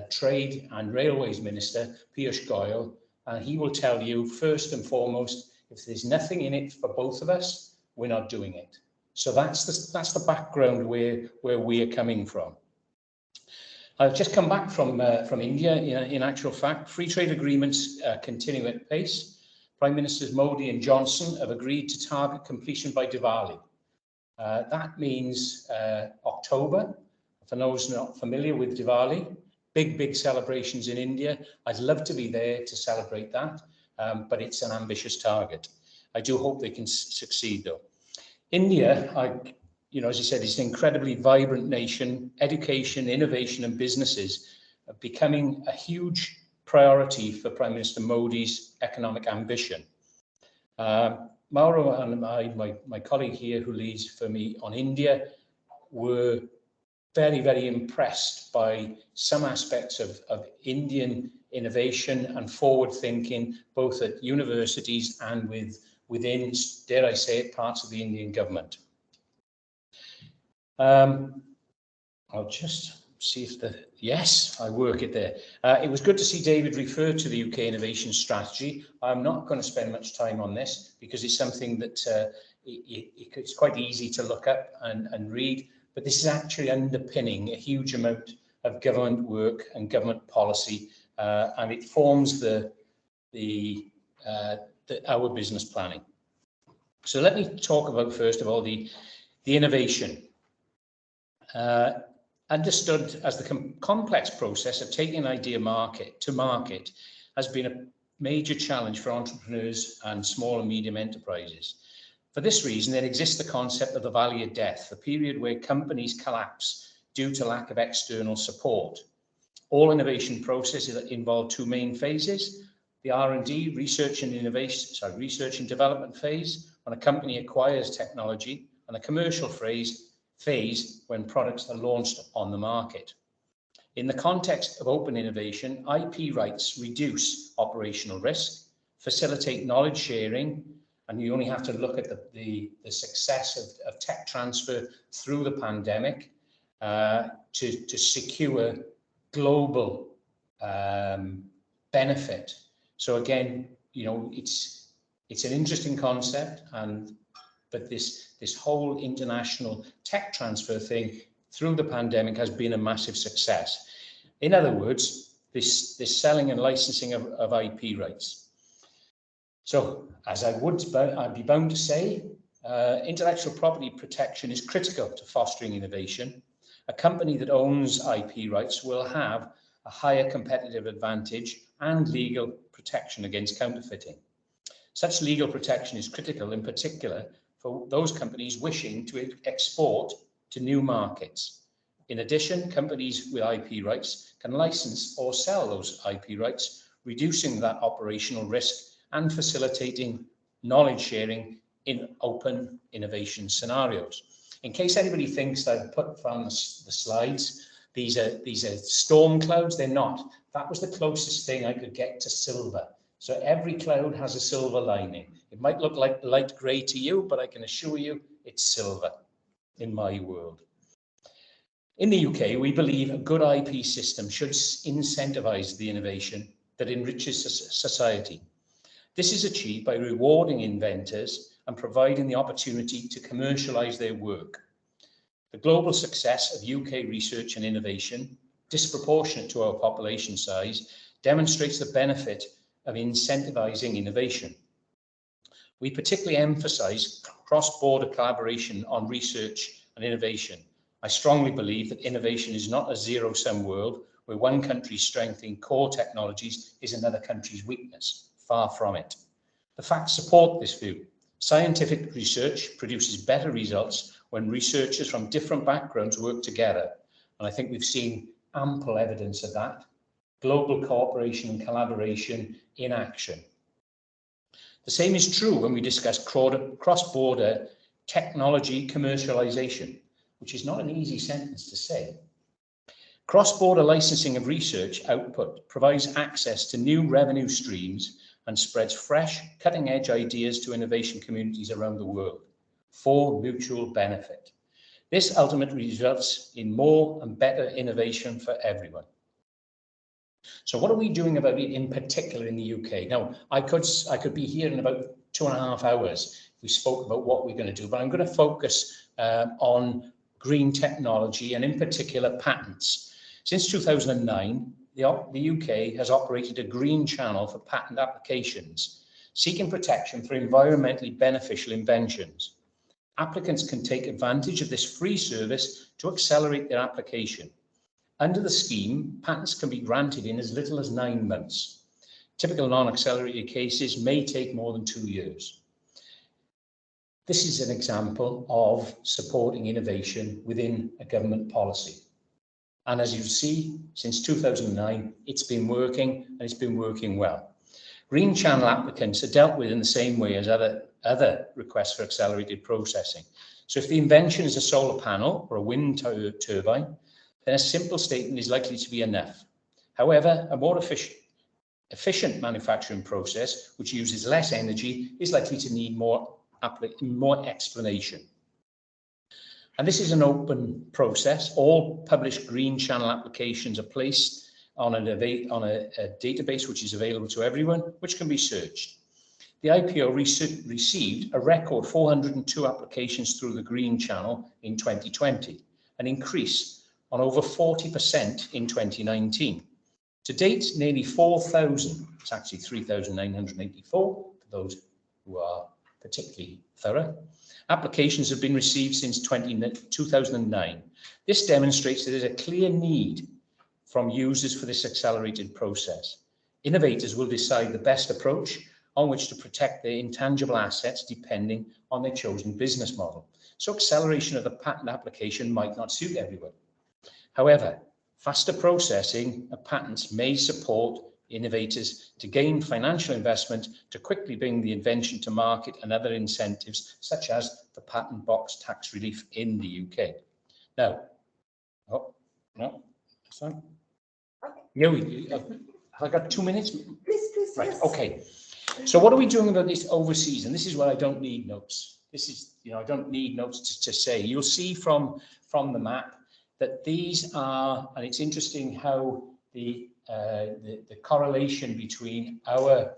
Trade and Railways Minister, Piyush Goyal, and he will tell you, first and foremost, if there's nothing in it for both of us, we're not doing it. So that's the background where we are coming from. I've just come back from India. In actual fact, free trade agreements continue at pace. Prime Ministers Modi and Johnson have agreed to target completion by Diwali. That means October. For those not familiar with Diwali, big celebrations in India. I'd love to be there to celebrate that, but it's an ambitious target. I do hope they can succeed, though. India, as you said, is an incredibly vibrant nation. Education, innovation, and businesses are becoming a huge priority for Prime Minister Modi's economic ambition. Mauro and my colleague here who leads for me on India were very impressed by some aspects of Indian innovation and forward thinking, both at universities and within, dare I say it, parts of the Indian government. I'll just see if yes, I work it there. It was good to see David refer to the UK Innovation Strategy. I'm not going to spend much time on this because it's something that it's quite easy to look up and read. But this is actually underpinning a huge amount of government work and government policy, and it forms our business planning. So let me talk about, first of all, the innovation. understood as the complex process of taking an idea to market has been a major challenge for entrepreneurs and small and medium enterprises. For this reason, there exists the concept of the valley of death, the period where companies collapse due to lack of external support. All innovation processes involve two main phases: the R&D, research and development phase, when a company acquires technology, and the commercial phase when products are launched on the market. In the context of open innovation, IP rights reduce operational risk, facilitate knowledge sharing, and you only have to look at the success of tech transfer through the pandemic to secure global benefit. So again, you know, it's an interesting concept, but this whole international tech transfer thing through the pandemic has been a massive success. In other words, this selling and licensing of IP rights. So, as I'd be bound to say, intellectual property protection is critical to fostering innovation. A company that owns IP rights will have a higher competitive advantage and legal protection against counterfeiting. Such legal protection is critical, in particular, for those companies wishing to export to new markets. In addition, companies with IP rights can license or sell those IP rights, reducing that operational risk and facilitating knowledge sharing in open innovation scenarios. In case anybody thinks that I've put on the slides, these are storm clouds. They're not. That was the closest thing I could get to silver. So every cloud has a silver lining. It might look like light grey to you, but I can assure you it's silver in my world. In the UK, we believe a good IP system should incentivize the innovation that enriches society. This is achieved by rewarding inventors and providing the opportunity to commercialize their work. The global success of UK research and innovation, disproportionate to our population size, demonstrates the benefit of incentivizing innovation. We particularly emphasize cross-border collaboration on research and innovation. I strongly believe that innovation is not a zero-sum world where one country's strength in core technologies is another country's weakness. Far from it. The facts support this view. Scientific research produces better results when researchers from different backgrounds work together. And I think we've seen ample evidence of that. Global cooperation and collaboration in action. The same is true when we discuss cross-border technology commercialization, which is not an easy sentence to say. Cross-border licensing of research output provides access to new revenue streams and spreads fresh, cutting-edge ideas to innovation communities around the world for mutual benefit. This ultimately results in more and better innovation for everyone. So what are we doing about it in particular in the UK? Now, I could be here in about 2.5 hours if we spoke about what we're going to do, but I'm going to focus on green technology and in particular patents. Since 2009, the UK has operated a green channel for patent applications, seeking protection for environmentally beneficial inventions. Applicants can take advantage of this free service to accelerate their application. Under the scheme, patents can be granted in as little as 9 months. Typical non-accelerated cases may take more than 2 years. This is an example of supporting innovation within a government policy. And as you see, since 2009, it's been working and it's been working well. Green channel applicants are dealt with in the same way as other requests for accelerated processing. So if the invention is a solar panel or a wind turbine, then a simple statement is likely to be enough. However, a more efficient manufacturing process, which uses less energy, is likely to need more explanation. And this is an open process. All published green channel applications are placed on a database which is available to everyone, which can be searched. The IPO received a record 402 applications through the green channel in 2020, an increase on over 40% in 2019. To date, nearly 4,000, it's actually 3,984 for those who are particularly thorough. Applications have been received since 2009. This demonstrates that there's a clear need from users for this accelerated process. Innovators will decide the best approach on which to protect their intangible assets depending on their chosen business model. So acceleration of the patent application might not suit everyone. However, faster processing of patents may support innovators to gain financial investment to quickly bring the invention to market and other incentives, such as the patent box tax relief in the UK. Now, oh, no, sorry. Yeah, have I got 2 minutes? Please, right, yes. Okay. So what are we doing about this overseas? And this is where I don't need notes. This is, I don't need notes to say. You'll see from the map that these are, and it's interesting how the correlation between our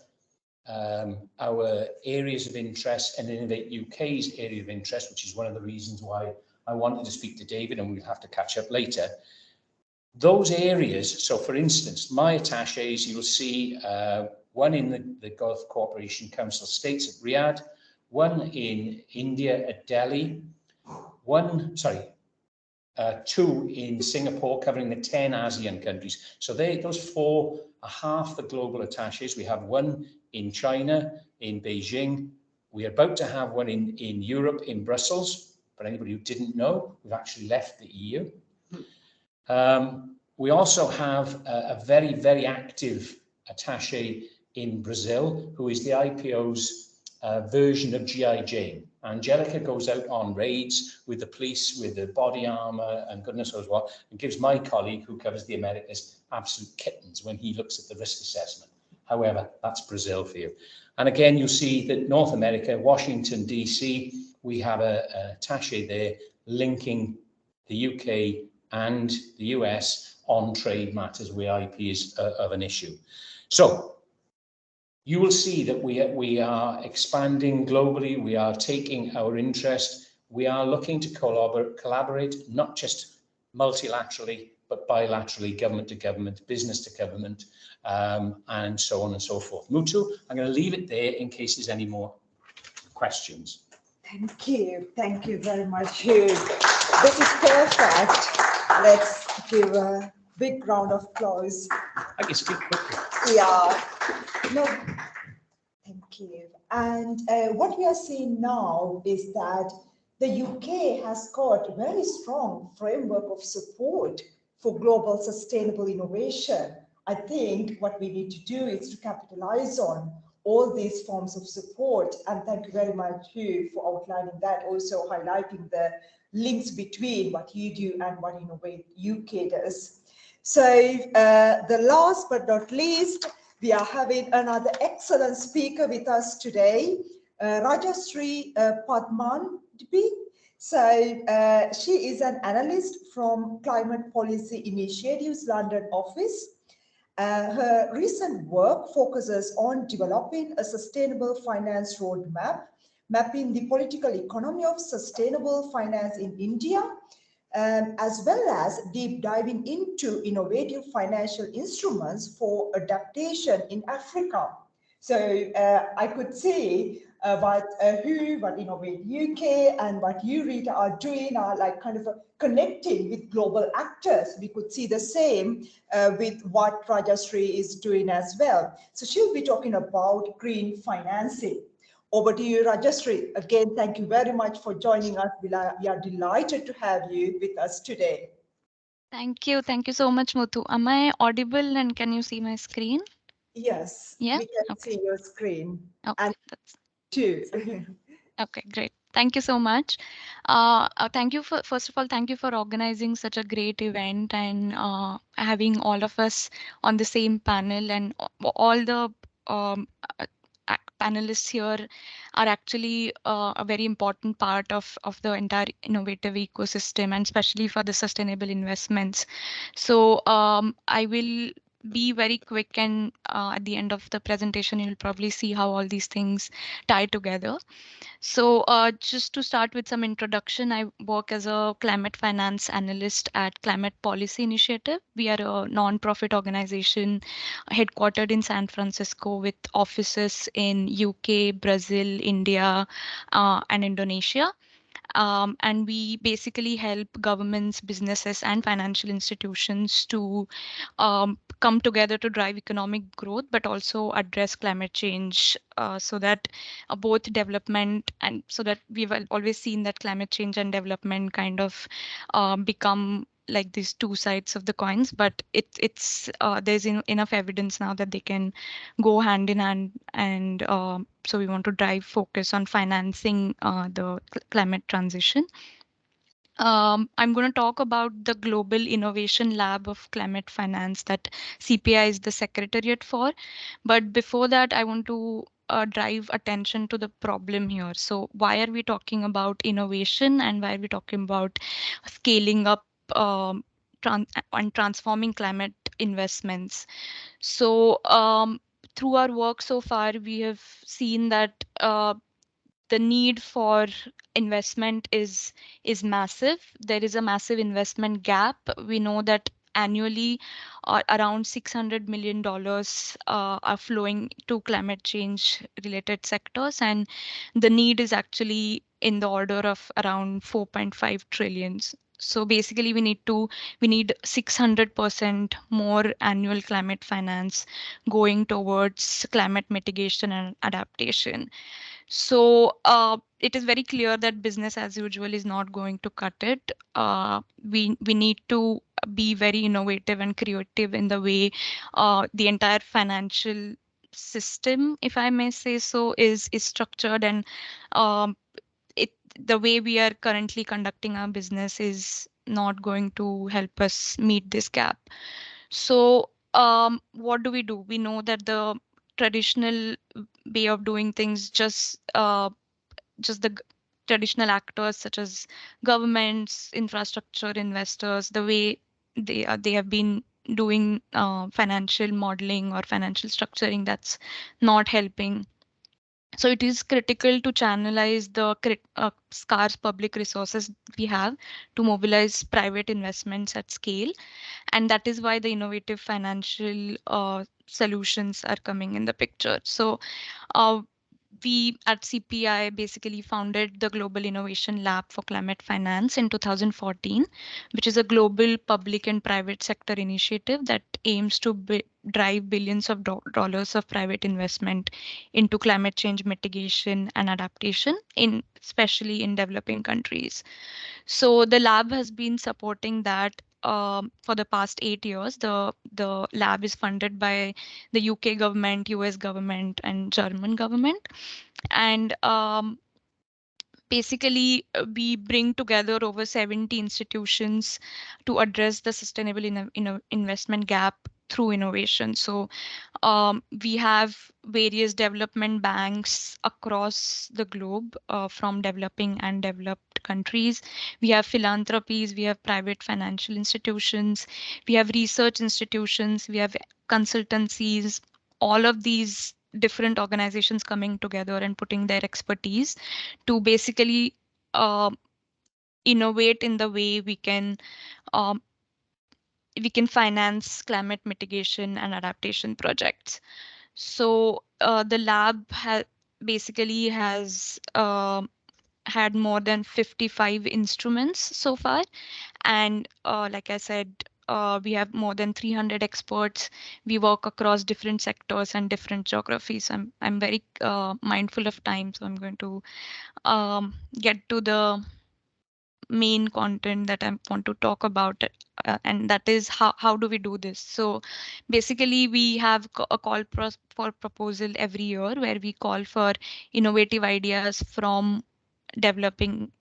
areas of interest and Innovate UK's area of interest, which is one of the reasons why I wanted to speak to David, and we'll have to catch up later. Those areas, so for instance, my attaches, you'll see one in the Gulf Cooperation Council states at Riyadh, one in India at Delhi, two in Singapore, covering the 10 ASEAN countries. So those four are half the global attaches. We have one in China, in Beijing. We're about to have one in Europe, in Brussels. For anybody who didn't know, we've actually left the EU. We also have a very, very active attaché in Brazil, who is the IPO's version of G.I. Jane. Angelica goes out on raids with the police, with the body armor and goodness knows what, and gives my colleague who covers the Americas absolute kittens when he looks at the risk assessment. However, that's Brazil for you. And again, you'll see that North America, Washington, DC, we have an attaché there linking the UK and the US on trade matters where IP is of an issue. So you will see that we are expanding globally. We are taking our interest. We are looking to collaborate, not just multilaterally, but bilaterally, government to government, business to government, and so on and so forth. Mutu, I'm going to leave it there in case there's any more questions. Thank you very much, Hugh. This is perfect. Let's give a big round of applause. I can speak quickly. Yeah. No, thank you. And what we are seeing now is that the UK has got a very strong framework of support for global sustainable innovation. I think what we need to do is to capitalize on all these forms of support. And thank you very much, Hugh, for outlining that, also highlighting the links between what you do and what Innovate UK does. So the last but not least, we are having another excellent speaker with us today, Rajashree Padmanabhi. So she is an analyst from Climate Policy Initiative's London office. Her recent work focuses on developing a sustainable finance roadmap, mapping the political economy of sustainable finance in India, as well as deep diving into innovative financial instruments for adaptation in Africa. So I could see what Innovate UK and what you, Rita, are doing are like kind of connecting with global actors. We could see the same with what Rajashree is doing as well. So she'll be talking about green financing. Over to you, Rajashree. Again, thank you very much for joining us. We are delighted to have you with us today. Thank you. Thank you so much, Muthu. Am I audible and can you see my screen? Yes, yeah? We can see your screen. Okay, And too. Okay, great. Thank you so much. Thank you first of all, thank you for organizing such a great event and having all of us on the same panel, and all the panelists here are actually a very important part of the entire innovative ecosystem, and especially for the sustainable investments. So I will be very quick, and at the end of the presentation, you'll probably see how all these things tie together. So just to start with some introduction, I work as a climate finance analyst at Climate Policy Initiative. We are a non-profit organization headquartered in San Francisco with offices in UK, Brazil, India, and Indonesia. And we basically help governments, businesses, and financial institutions to come together to drive economic growth, but also address climate change, so that both development and so that we've always seen that climate change and development kind of become like these two sides of the coins, but it's there's enough evidence now that they can go hand in hand, and so we want to drive focus on financing the climate transition. I'm going to talk about the Global Innovation Lab of Climate Finance that CPI is the secretariat for. But before that, I want to drive attention to the problem here. So why are we talking about innovation, and why are we talking about scaling up and transforming climate investments? So through our work so far, we have seen that the need for investment is massive. There is a massive investment gap. We know that annually around $600 million are flowing to climate change related sectors, and the need is actually in the order of around 4.5 trillions. So basically we need 600% more annual climate finance going towards climate mitigation and adaptation. So it is very clear that business as usual is not going to cut it. We need to be very innovative and creative in the way the entire financial system, if I may say so, is structured, and um, the way we are currently conducting our business is not going to help us meet this gap. So what do? We know that the traditional way of doing things, just the traditional actors such as governments, infrastructure investors, the way they have been doing financial modeling or financial structuring, that's not helping. So it is critical to channelize the scarce public resources we have to mobilize private investments at scale, and that is why the innovative financial solutions are coming in the picture. So uh, we at CPI basically founded the Global Innovation Lab for Climate Finance in 2014, which is a global public and private sector initiative that aims to drive billions of dollars of private investment into climate change mitigation and adaptation, especially in developing countries. So the lab has been supporting that for the past 8 years. The lab is funded by the UK government, US government, and German government. And basically, we bring together over 70 institutions to address the sustainable investment gap through innovation. So we have various development banks across the globe, from developing and developed countries. We have philanthropies, we have private financial institutions, we have research institutions, we have consultancies, all of these different organizations coming together and putting their expertise to basically uh, innovate in the way um, we can finance climate mitigation and adaptation projects. So the lab basically has had more than 55 instruments so far. And like I said, we have more than 300 experts. We work across different sectors and different geographies. I'm very mindful of time, so I'm going to get to the main content that I want to talk about, and that is how do we do this. So basically we have a call for proposal every year where we call for innovative ideas from developing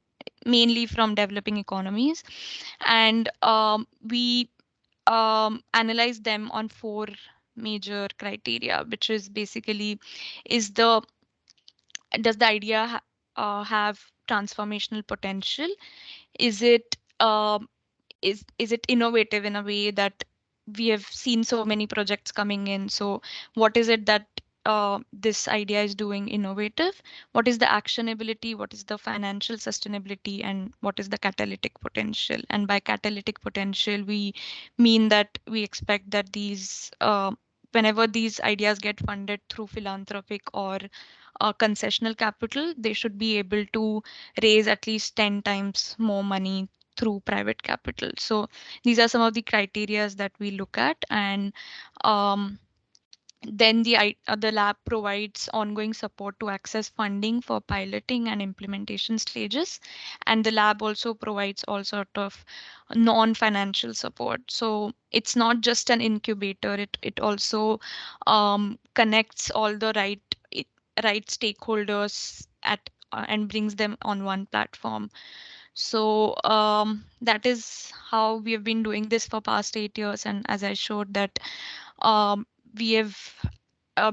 mainly from developing economies, and we analyze them on 4 major criteria, which is basically, is the does the idea have transformational potential? Is it is it innovative in a way that we have seen so many projects coming in. So what is it that this idea is doing innovative? What is the actionability? What is the financial sustainability? And what is the catalytic potential? And by catalytic potential, we mean that we expect that these, whenever these ideas get funded through philanthropic or concessional capital, they should be able to raise at least 10 times more money through private capital. So these are some of the criterias that we look at. And then the lab provides ongoing support to access funding for piloting and implementation stages. And the lab also provides all sort of non-financial support. So it's not just an incubator, it also connects all the right stakeholders and brings them on one platform. So that is how we have been doing this for past 8 years. And as I showed that we have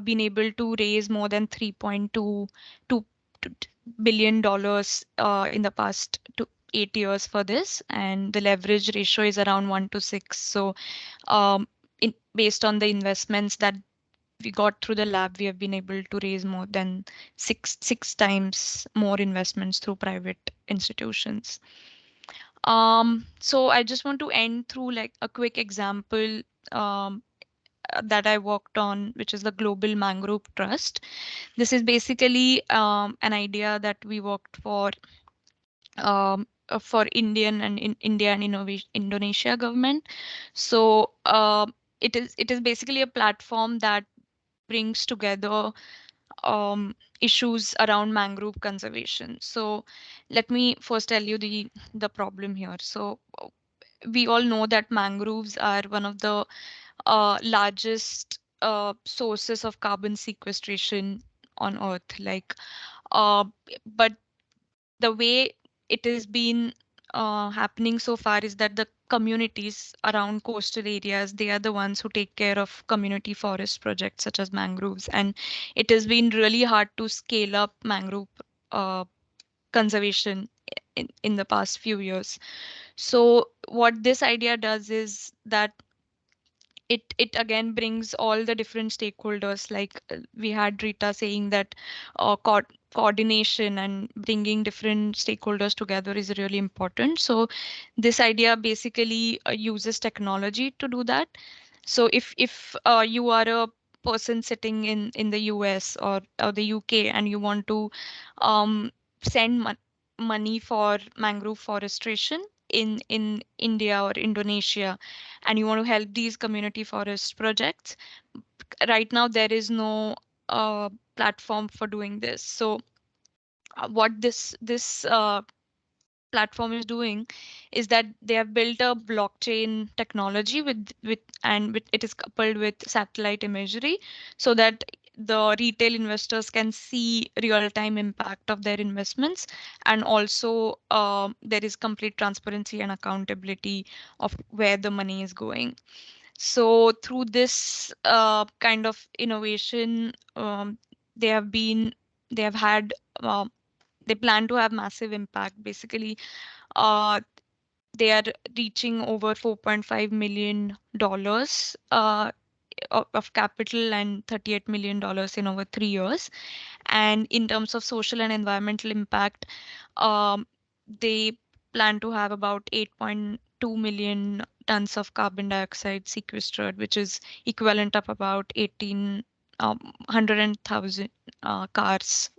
been able to raise more than $3.2 billion in the past 8 years for this, and the leverage ratio is around 1:6. So based on the investments that we got through the lab, we have been able to raise more than six times more investments through private institutions. So I just want to end through like a quick example that I worked on, which is the Global Mangrove Trust. This is basically an idea that we worked for Indian and India and Indonesia government. So it is basically a platform that brings together issues around mangrove conservation. So let me first tell you the problem here. So we all know that mangroves are one of the largest sources of carbon sequestration on Earth. Like, but the way it has been happening so far is that the communities around coastal areas, they are the ones who take care of community forest projects such as mangroves, and it has been really hard to scale up mangrove conservation in the past few years. So what this idea does is that it again brings all the different stakeholders. Like we had Rita saying that coordination and bringing different stakeholders together is really important. So this idea basically uses technology to do that. So if you are a person sitting in the US or the UK and you want to send money for mangrove forestation in India or Indonesia, and you want to help these community forest projects, right now there is no platform for doing this. So what this platform is doing is that they have built a blockchain technology it is coupled with satellite imagery, so that the retail investors can see real-time impact of their investments, and also there is complete transparency and accountability of where the money is going. So through this kind of innovation, they have been they have had they plan to have massive impact. Basically, uh, they are reaching over $4.5 million of capital and $38 million in over 3 years. And in terms of social and environmental impact, they plan to have about 8.2 million tons of carbon dioxide sequestered, which is equivalent of about 100,000 cars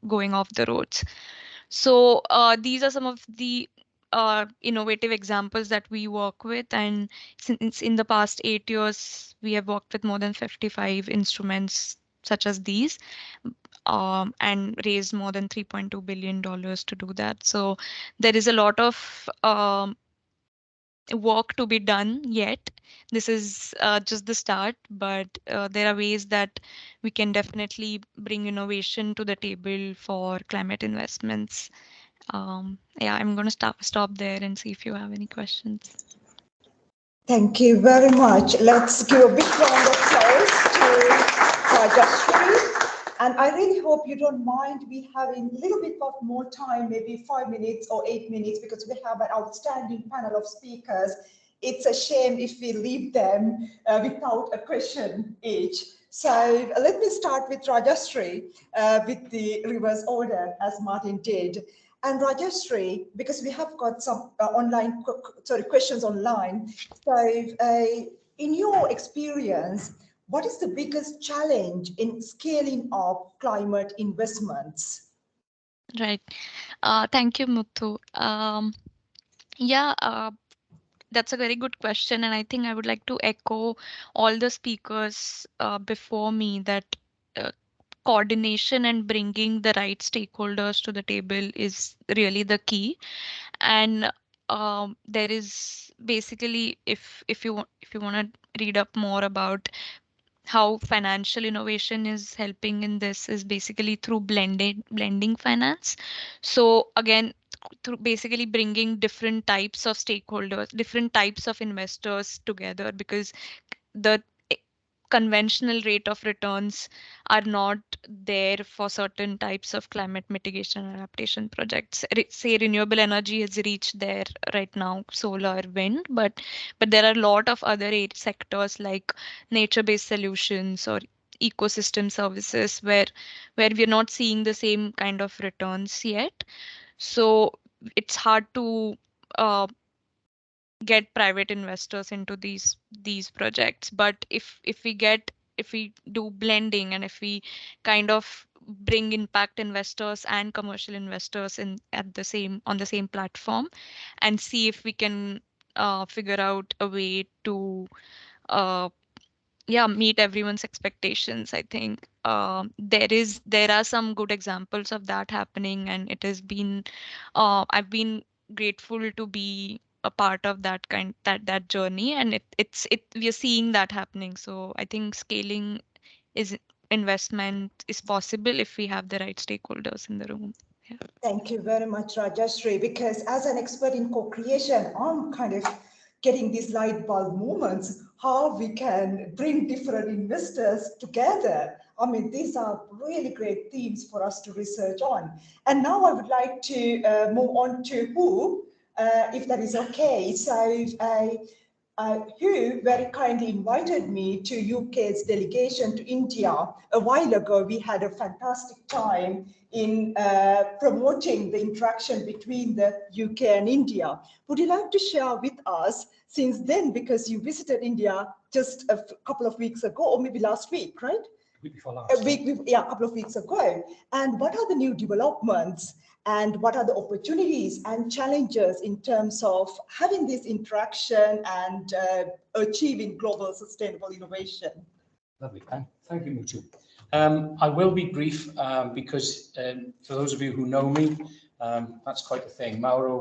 going off the roads. So these are some of the innovative examples that we work with. And since in the past 8 years, we have worked with more than 55 instruments such as these, and raised more than $3.2 billion to do that. So there is a lot of work to be done yet. This is just the start, but there are ways that we can definitely bring innovation to the table for climate investments. Yeah, I'm going to stop there and see if you have any questions. Thank you very much. Let's give a big round of applause to Rajashri. And I really hope you don't mind we having a little bit of more time, maybe 5 minutes or 8 minutes, because we have an outstanding panel of speakers. it's a shame if we leave them without a question each. So let me start with Rajashree with the reverse order as Martin did. And Rajashree, because we have got some questions online. So in your experience, what is the biggest challenge in scaling up climate investments? Right. Thank you, Muthu. Yeah, that's a very good question. And I think I would like to echo all the speakers before me that coordination and bringing the right stakeholders to the table is really the key. And there is basically, if you want to read up more about how financial innovation is helping in this, is basically through blending finance. So again, through basically bringing different types of stakeholders, different types of investors together, because the conventional rate of returns are not there for certain types of climate mitigation and adaptation projects. Say renewable energy has reached there right now, solar, wind, but there are a lot of other sectors like nature-based solutions or ecosystem services where we're not seeing the same kind of returns yet. So it's hard to get private investors into these projects. But if we do blending, and if we kind of bring impact investors and commercial investors in on the same platform, and see if we can figure out a way to meet everyone's expectations. I think there are some good examples of that happening, and it has been I've been grateful to be a part of that journey, and we are seeing that happening. So I think scaling investment is possible if we have the right stakeholders in the room. Yeah. Thank you very much, Rajashree, because as an expert in co-creation, I'm kind of getting these light bulb moments, how we can bring different investors together. I mean, these are really great themes for us to research on. And now I would like to move on to Hu, if that is okay. So Hu very kindly invited me to UK's delegation to India a while ago. We had a fantastic time in promoting the interaction between the UK and India. Would you like to share with us since then, because you visited India just a couple of weeks ago, or maybe last week, right? Week before last. A couple of weeks ago. And what are the new developments, and what are the opportunities and challenges in terms of having this interaction and achieving global sustainable innovation? Lovely. Thank you, Muthu. I will be brief because for those of you who know me, that's quite a thing. Mauro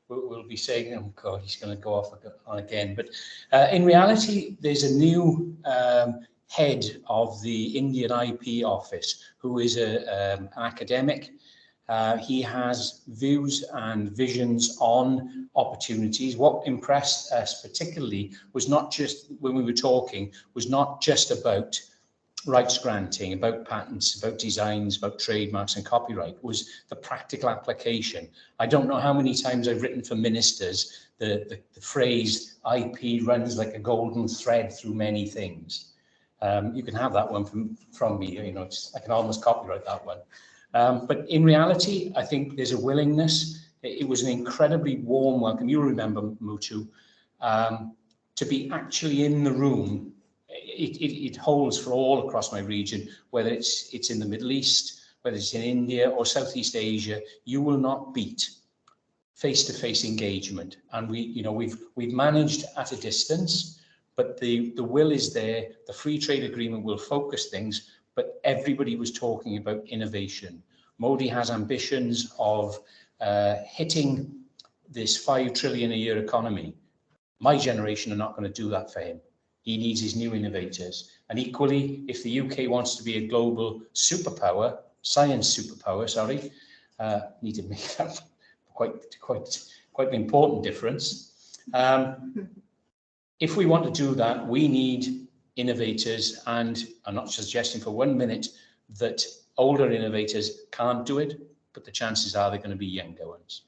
will be saying, oh God, he's going to go off on again. But in reality, there's a new head of the Indian IP office who is an academic. He has views and visions on opportunities. What impressed us particularly was not just, when we were talking, was not just about rights granting, about patents, about designs, about trademarks and copyright, was the practical application. I don't know how many times I've written for ministers the phrase IP runs like a golden thread through many things. You can have that one from me, you know, I can almost copyright that one. But in reality, I think there's a willingness. It was an incredibly warm welcome. You'll remember, Muthu, to be actually in the room. It holds for all across my region, whether it's in the Middle East, whether it's in India or Southeast Asia. You will not beat face-to-face engagement. And we've managed at a distance, but the will is there. The free trade agreement will focus things, but everybody was talking about innovation. Modi has ambitions of hitting this 5 trillion a year economy. My generation are not going to do that for him. He needs his new innovators. And equally, if the UK wants to be a global superpower, science superpower, sorry, need to make that quite an important difference. If we want to do that, we need innovators, and I'm not suggesting for 1 minute that older innovators can't do it, but the chances are they're going to be younger ones.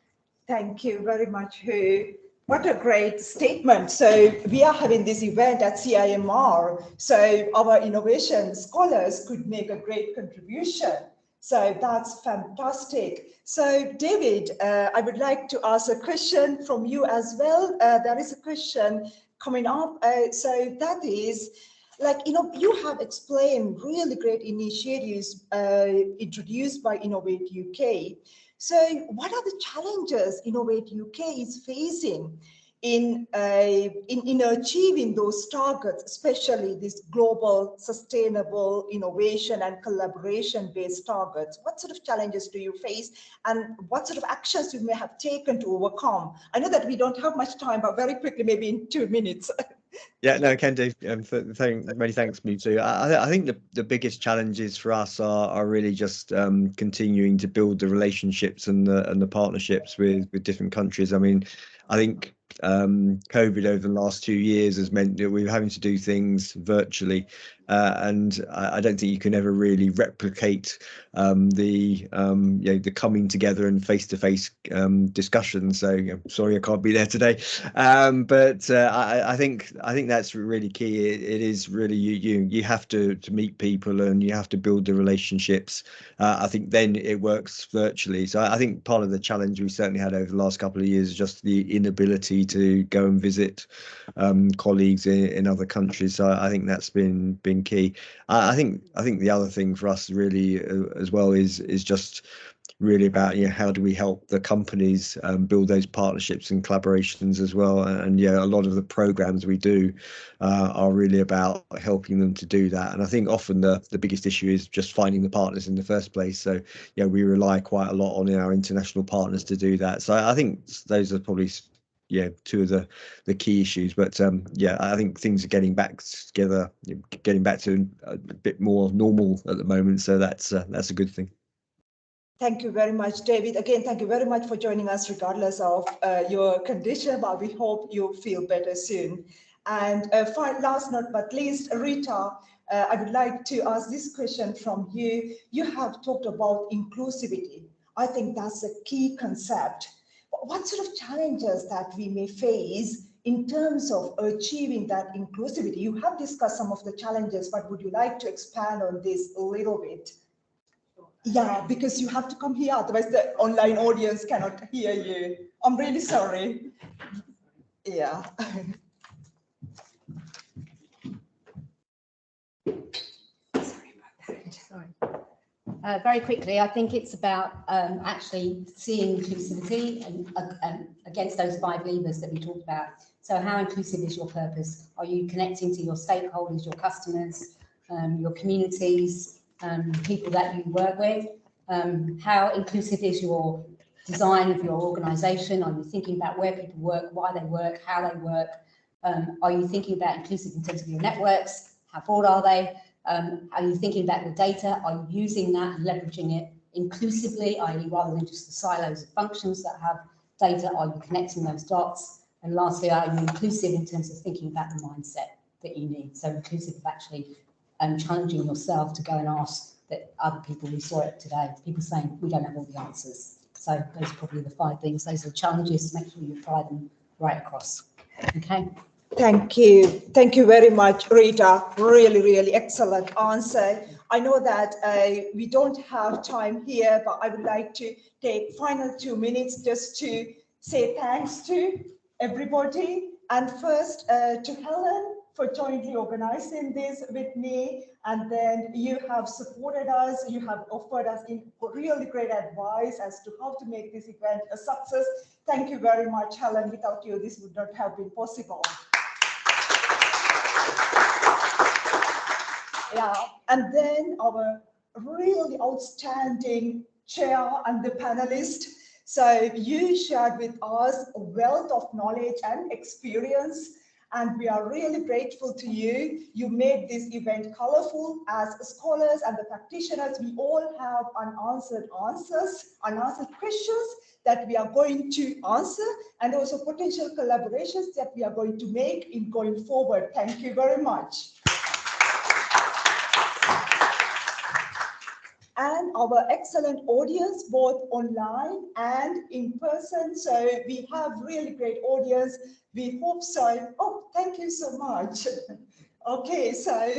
Thank you very much, Hu. What a great statement. So we are having this event at CIMR. So our innovation scholars could make a great contribution. So that's fantastic. So David, I would like to ask a question from you as well. There is a question coming up. So that is, like, you have explained really great initiatives introduced by Innovate UK. So what are the challenges Innovate UK is facing in achieving those targets, especially this global sustainable innovation and collaboration-based targets? What sort of challenges do you face, and what sort of actions you may have taken to overcome? I know that we don't have much time, but very quickly, maybe in 2 minutes. Yeah, no, can do. Many thanks, Mutu. I think the biggest challenges for us are really just continuing to build the relationships and the partnerships with different countries. I mean, I think COVID over the last 2 years has meant that we're having to do things virtually, and I don't think you can ever really replicate the coming together and face-to-face discussions. So sorry I can't be there today, but I think that's really key. It is really you have to meet people and you have to build the relationships. I think then it works virtually. So I think part of the challenge we certainly had over the last couple of years is just the inability to go and visit colleagues in other countries. So I think that's been key. I think the other thing for us really as well is just really about how do we help the companies build those partnerships and collaborations as well, and a lot of the programs we do are really about helping them to do that. And I think often the biggest issue is just finding the partners in the first place. So we rely quite a lot on our international partners to do that. So I think those are probably two of the key issues. But I think things are getting back together, getting back to a bit more normal at the moment, so that's a good thing. Thank you very much, David. Again, thank you very much for joining us regardless of your condition, but we hope you feel better soon. And last not but least, Rita, I would like to ask this question from you. You have talked about inclusivity. I think that's a key concept. What sort of challenges that we may face in terms of achieving that inclusivity? You have discussed some of the challenges, but would you like to expand on this a little bit? Yeah, because you have to come here, otherwise the online audience cannot hear you. I'm really sorry. Yeah. Sorry. Very quickly, I think it's about actually seeing inclusivity and against those 5 levers that we talked about. So how inclusive is your purpose? Are you connecting to your stakeholders, your customers, your communities, people that you work with? How inclusive is your design of your organization? Are you thinking about where people work, why they work, how they work? Are you thinking about inclusive in terms of your networks? How broad are they? Are you thinking about your data? Are you using that and leveraging it inclusively, i.e. rather than just the silos of functions that have data? Are you connecting those dots? And lastly, are you inclusive in terms of thinking about the mindset that you need? So inclusive of actually challenging yourself to go and ask that other people, we saw it today, people saying we don't have all the answers. So those are probably the 5 things. Those are the challenges. Make sure you apply them right across. Okay. Thank you. Thank you very much, Rita. Really, really excellent answer. I know that we don't have time here, but I would like to take final 2 minutes just to say thanks to everybody. And first to Helen for jointly organizing this with me. And then you have supported us. You have offered us really great advice as to how to make this event a success. Thank you very much, Helen. Without you, this would not have been possible. Yeah, and then our really outstanding chair and the panelists. So you shared with us a wealth of knowledge and experience, and we are really grateful to you. You made this event colorful. As scholars and the practitioners, we all have unanswered questions that we are going to answer, and also potential collaborations that we are going to make in going forward. Thank you very much. and our excellent audience, both online and in person. So we have really great audience. We hope so. Oh, thank you so much. Okay, so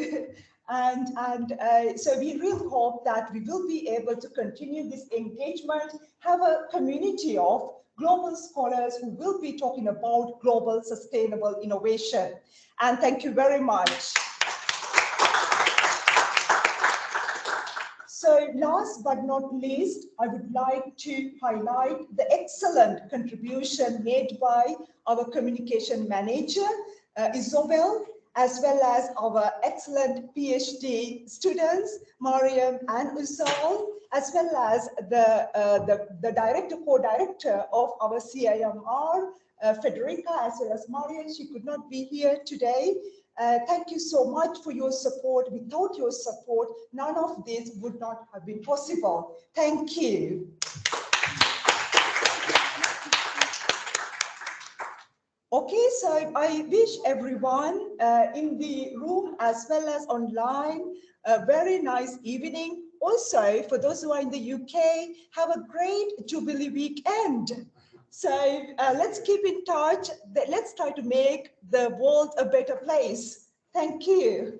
so we really hope that we will be able to continue this engagement, have a community of global scholars who will be talking about global sustainable innovation. And thank you very much. So last but not least, I would like to highlight the excellent contribution made by our communication manager, Isabel, as well as our excellent PhD students, Mariam and Usal, as well as the director, co-director of our CIMR, Federica, as well as Mariam. She could not be here today. Thank you so much for your support. Without your support, none of this would not have been possible. Thank you. Okay, so I wish everyone in the room as well as online a very nice evening. Also, for those who are in the UK, have a great Jubilee weekend. So let's keep in touch. Let's try to make the world a better place. Thank you.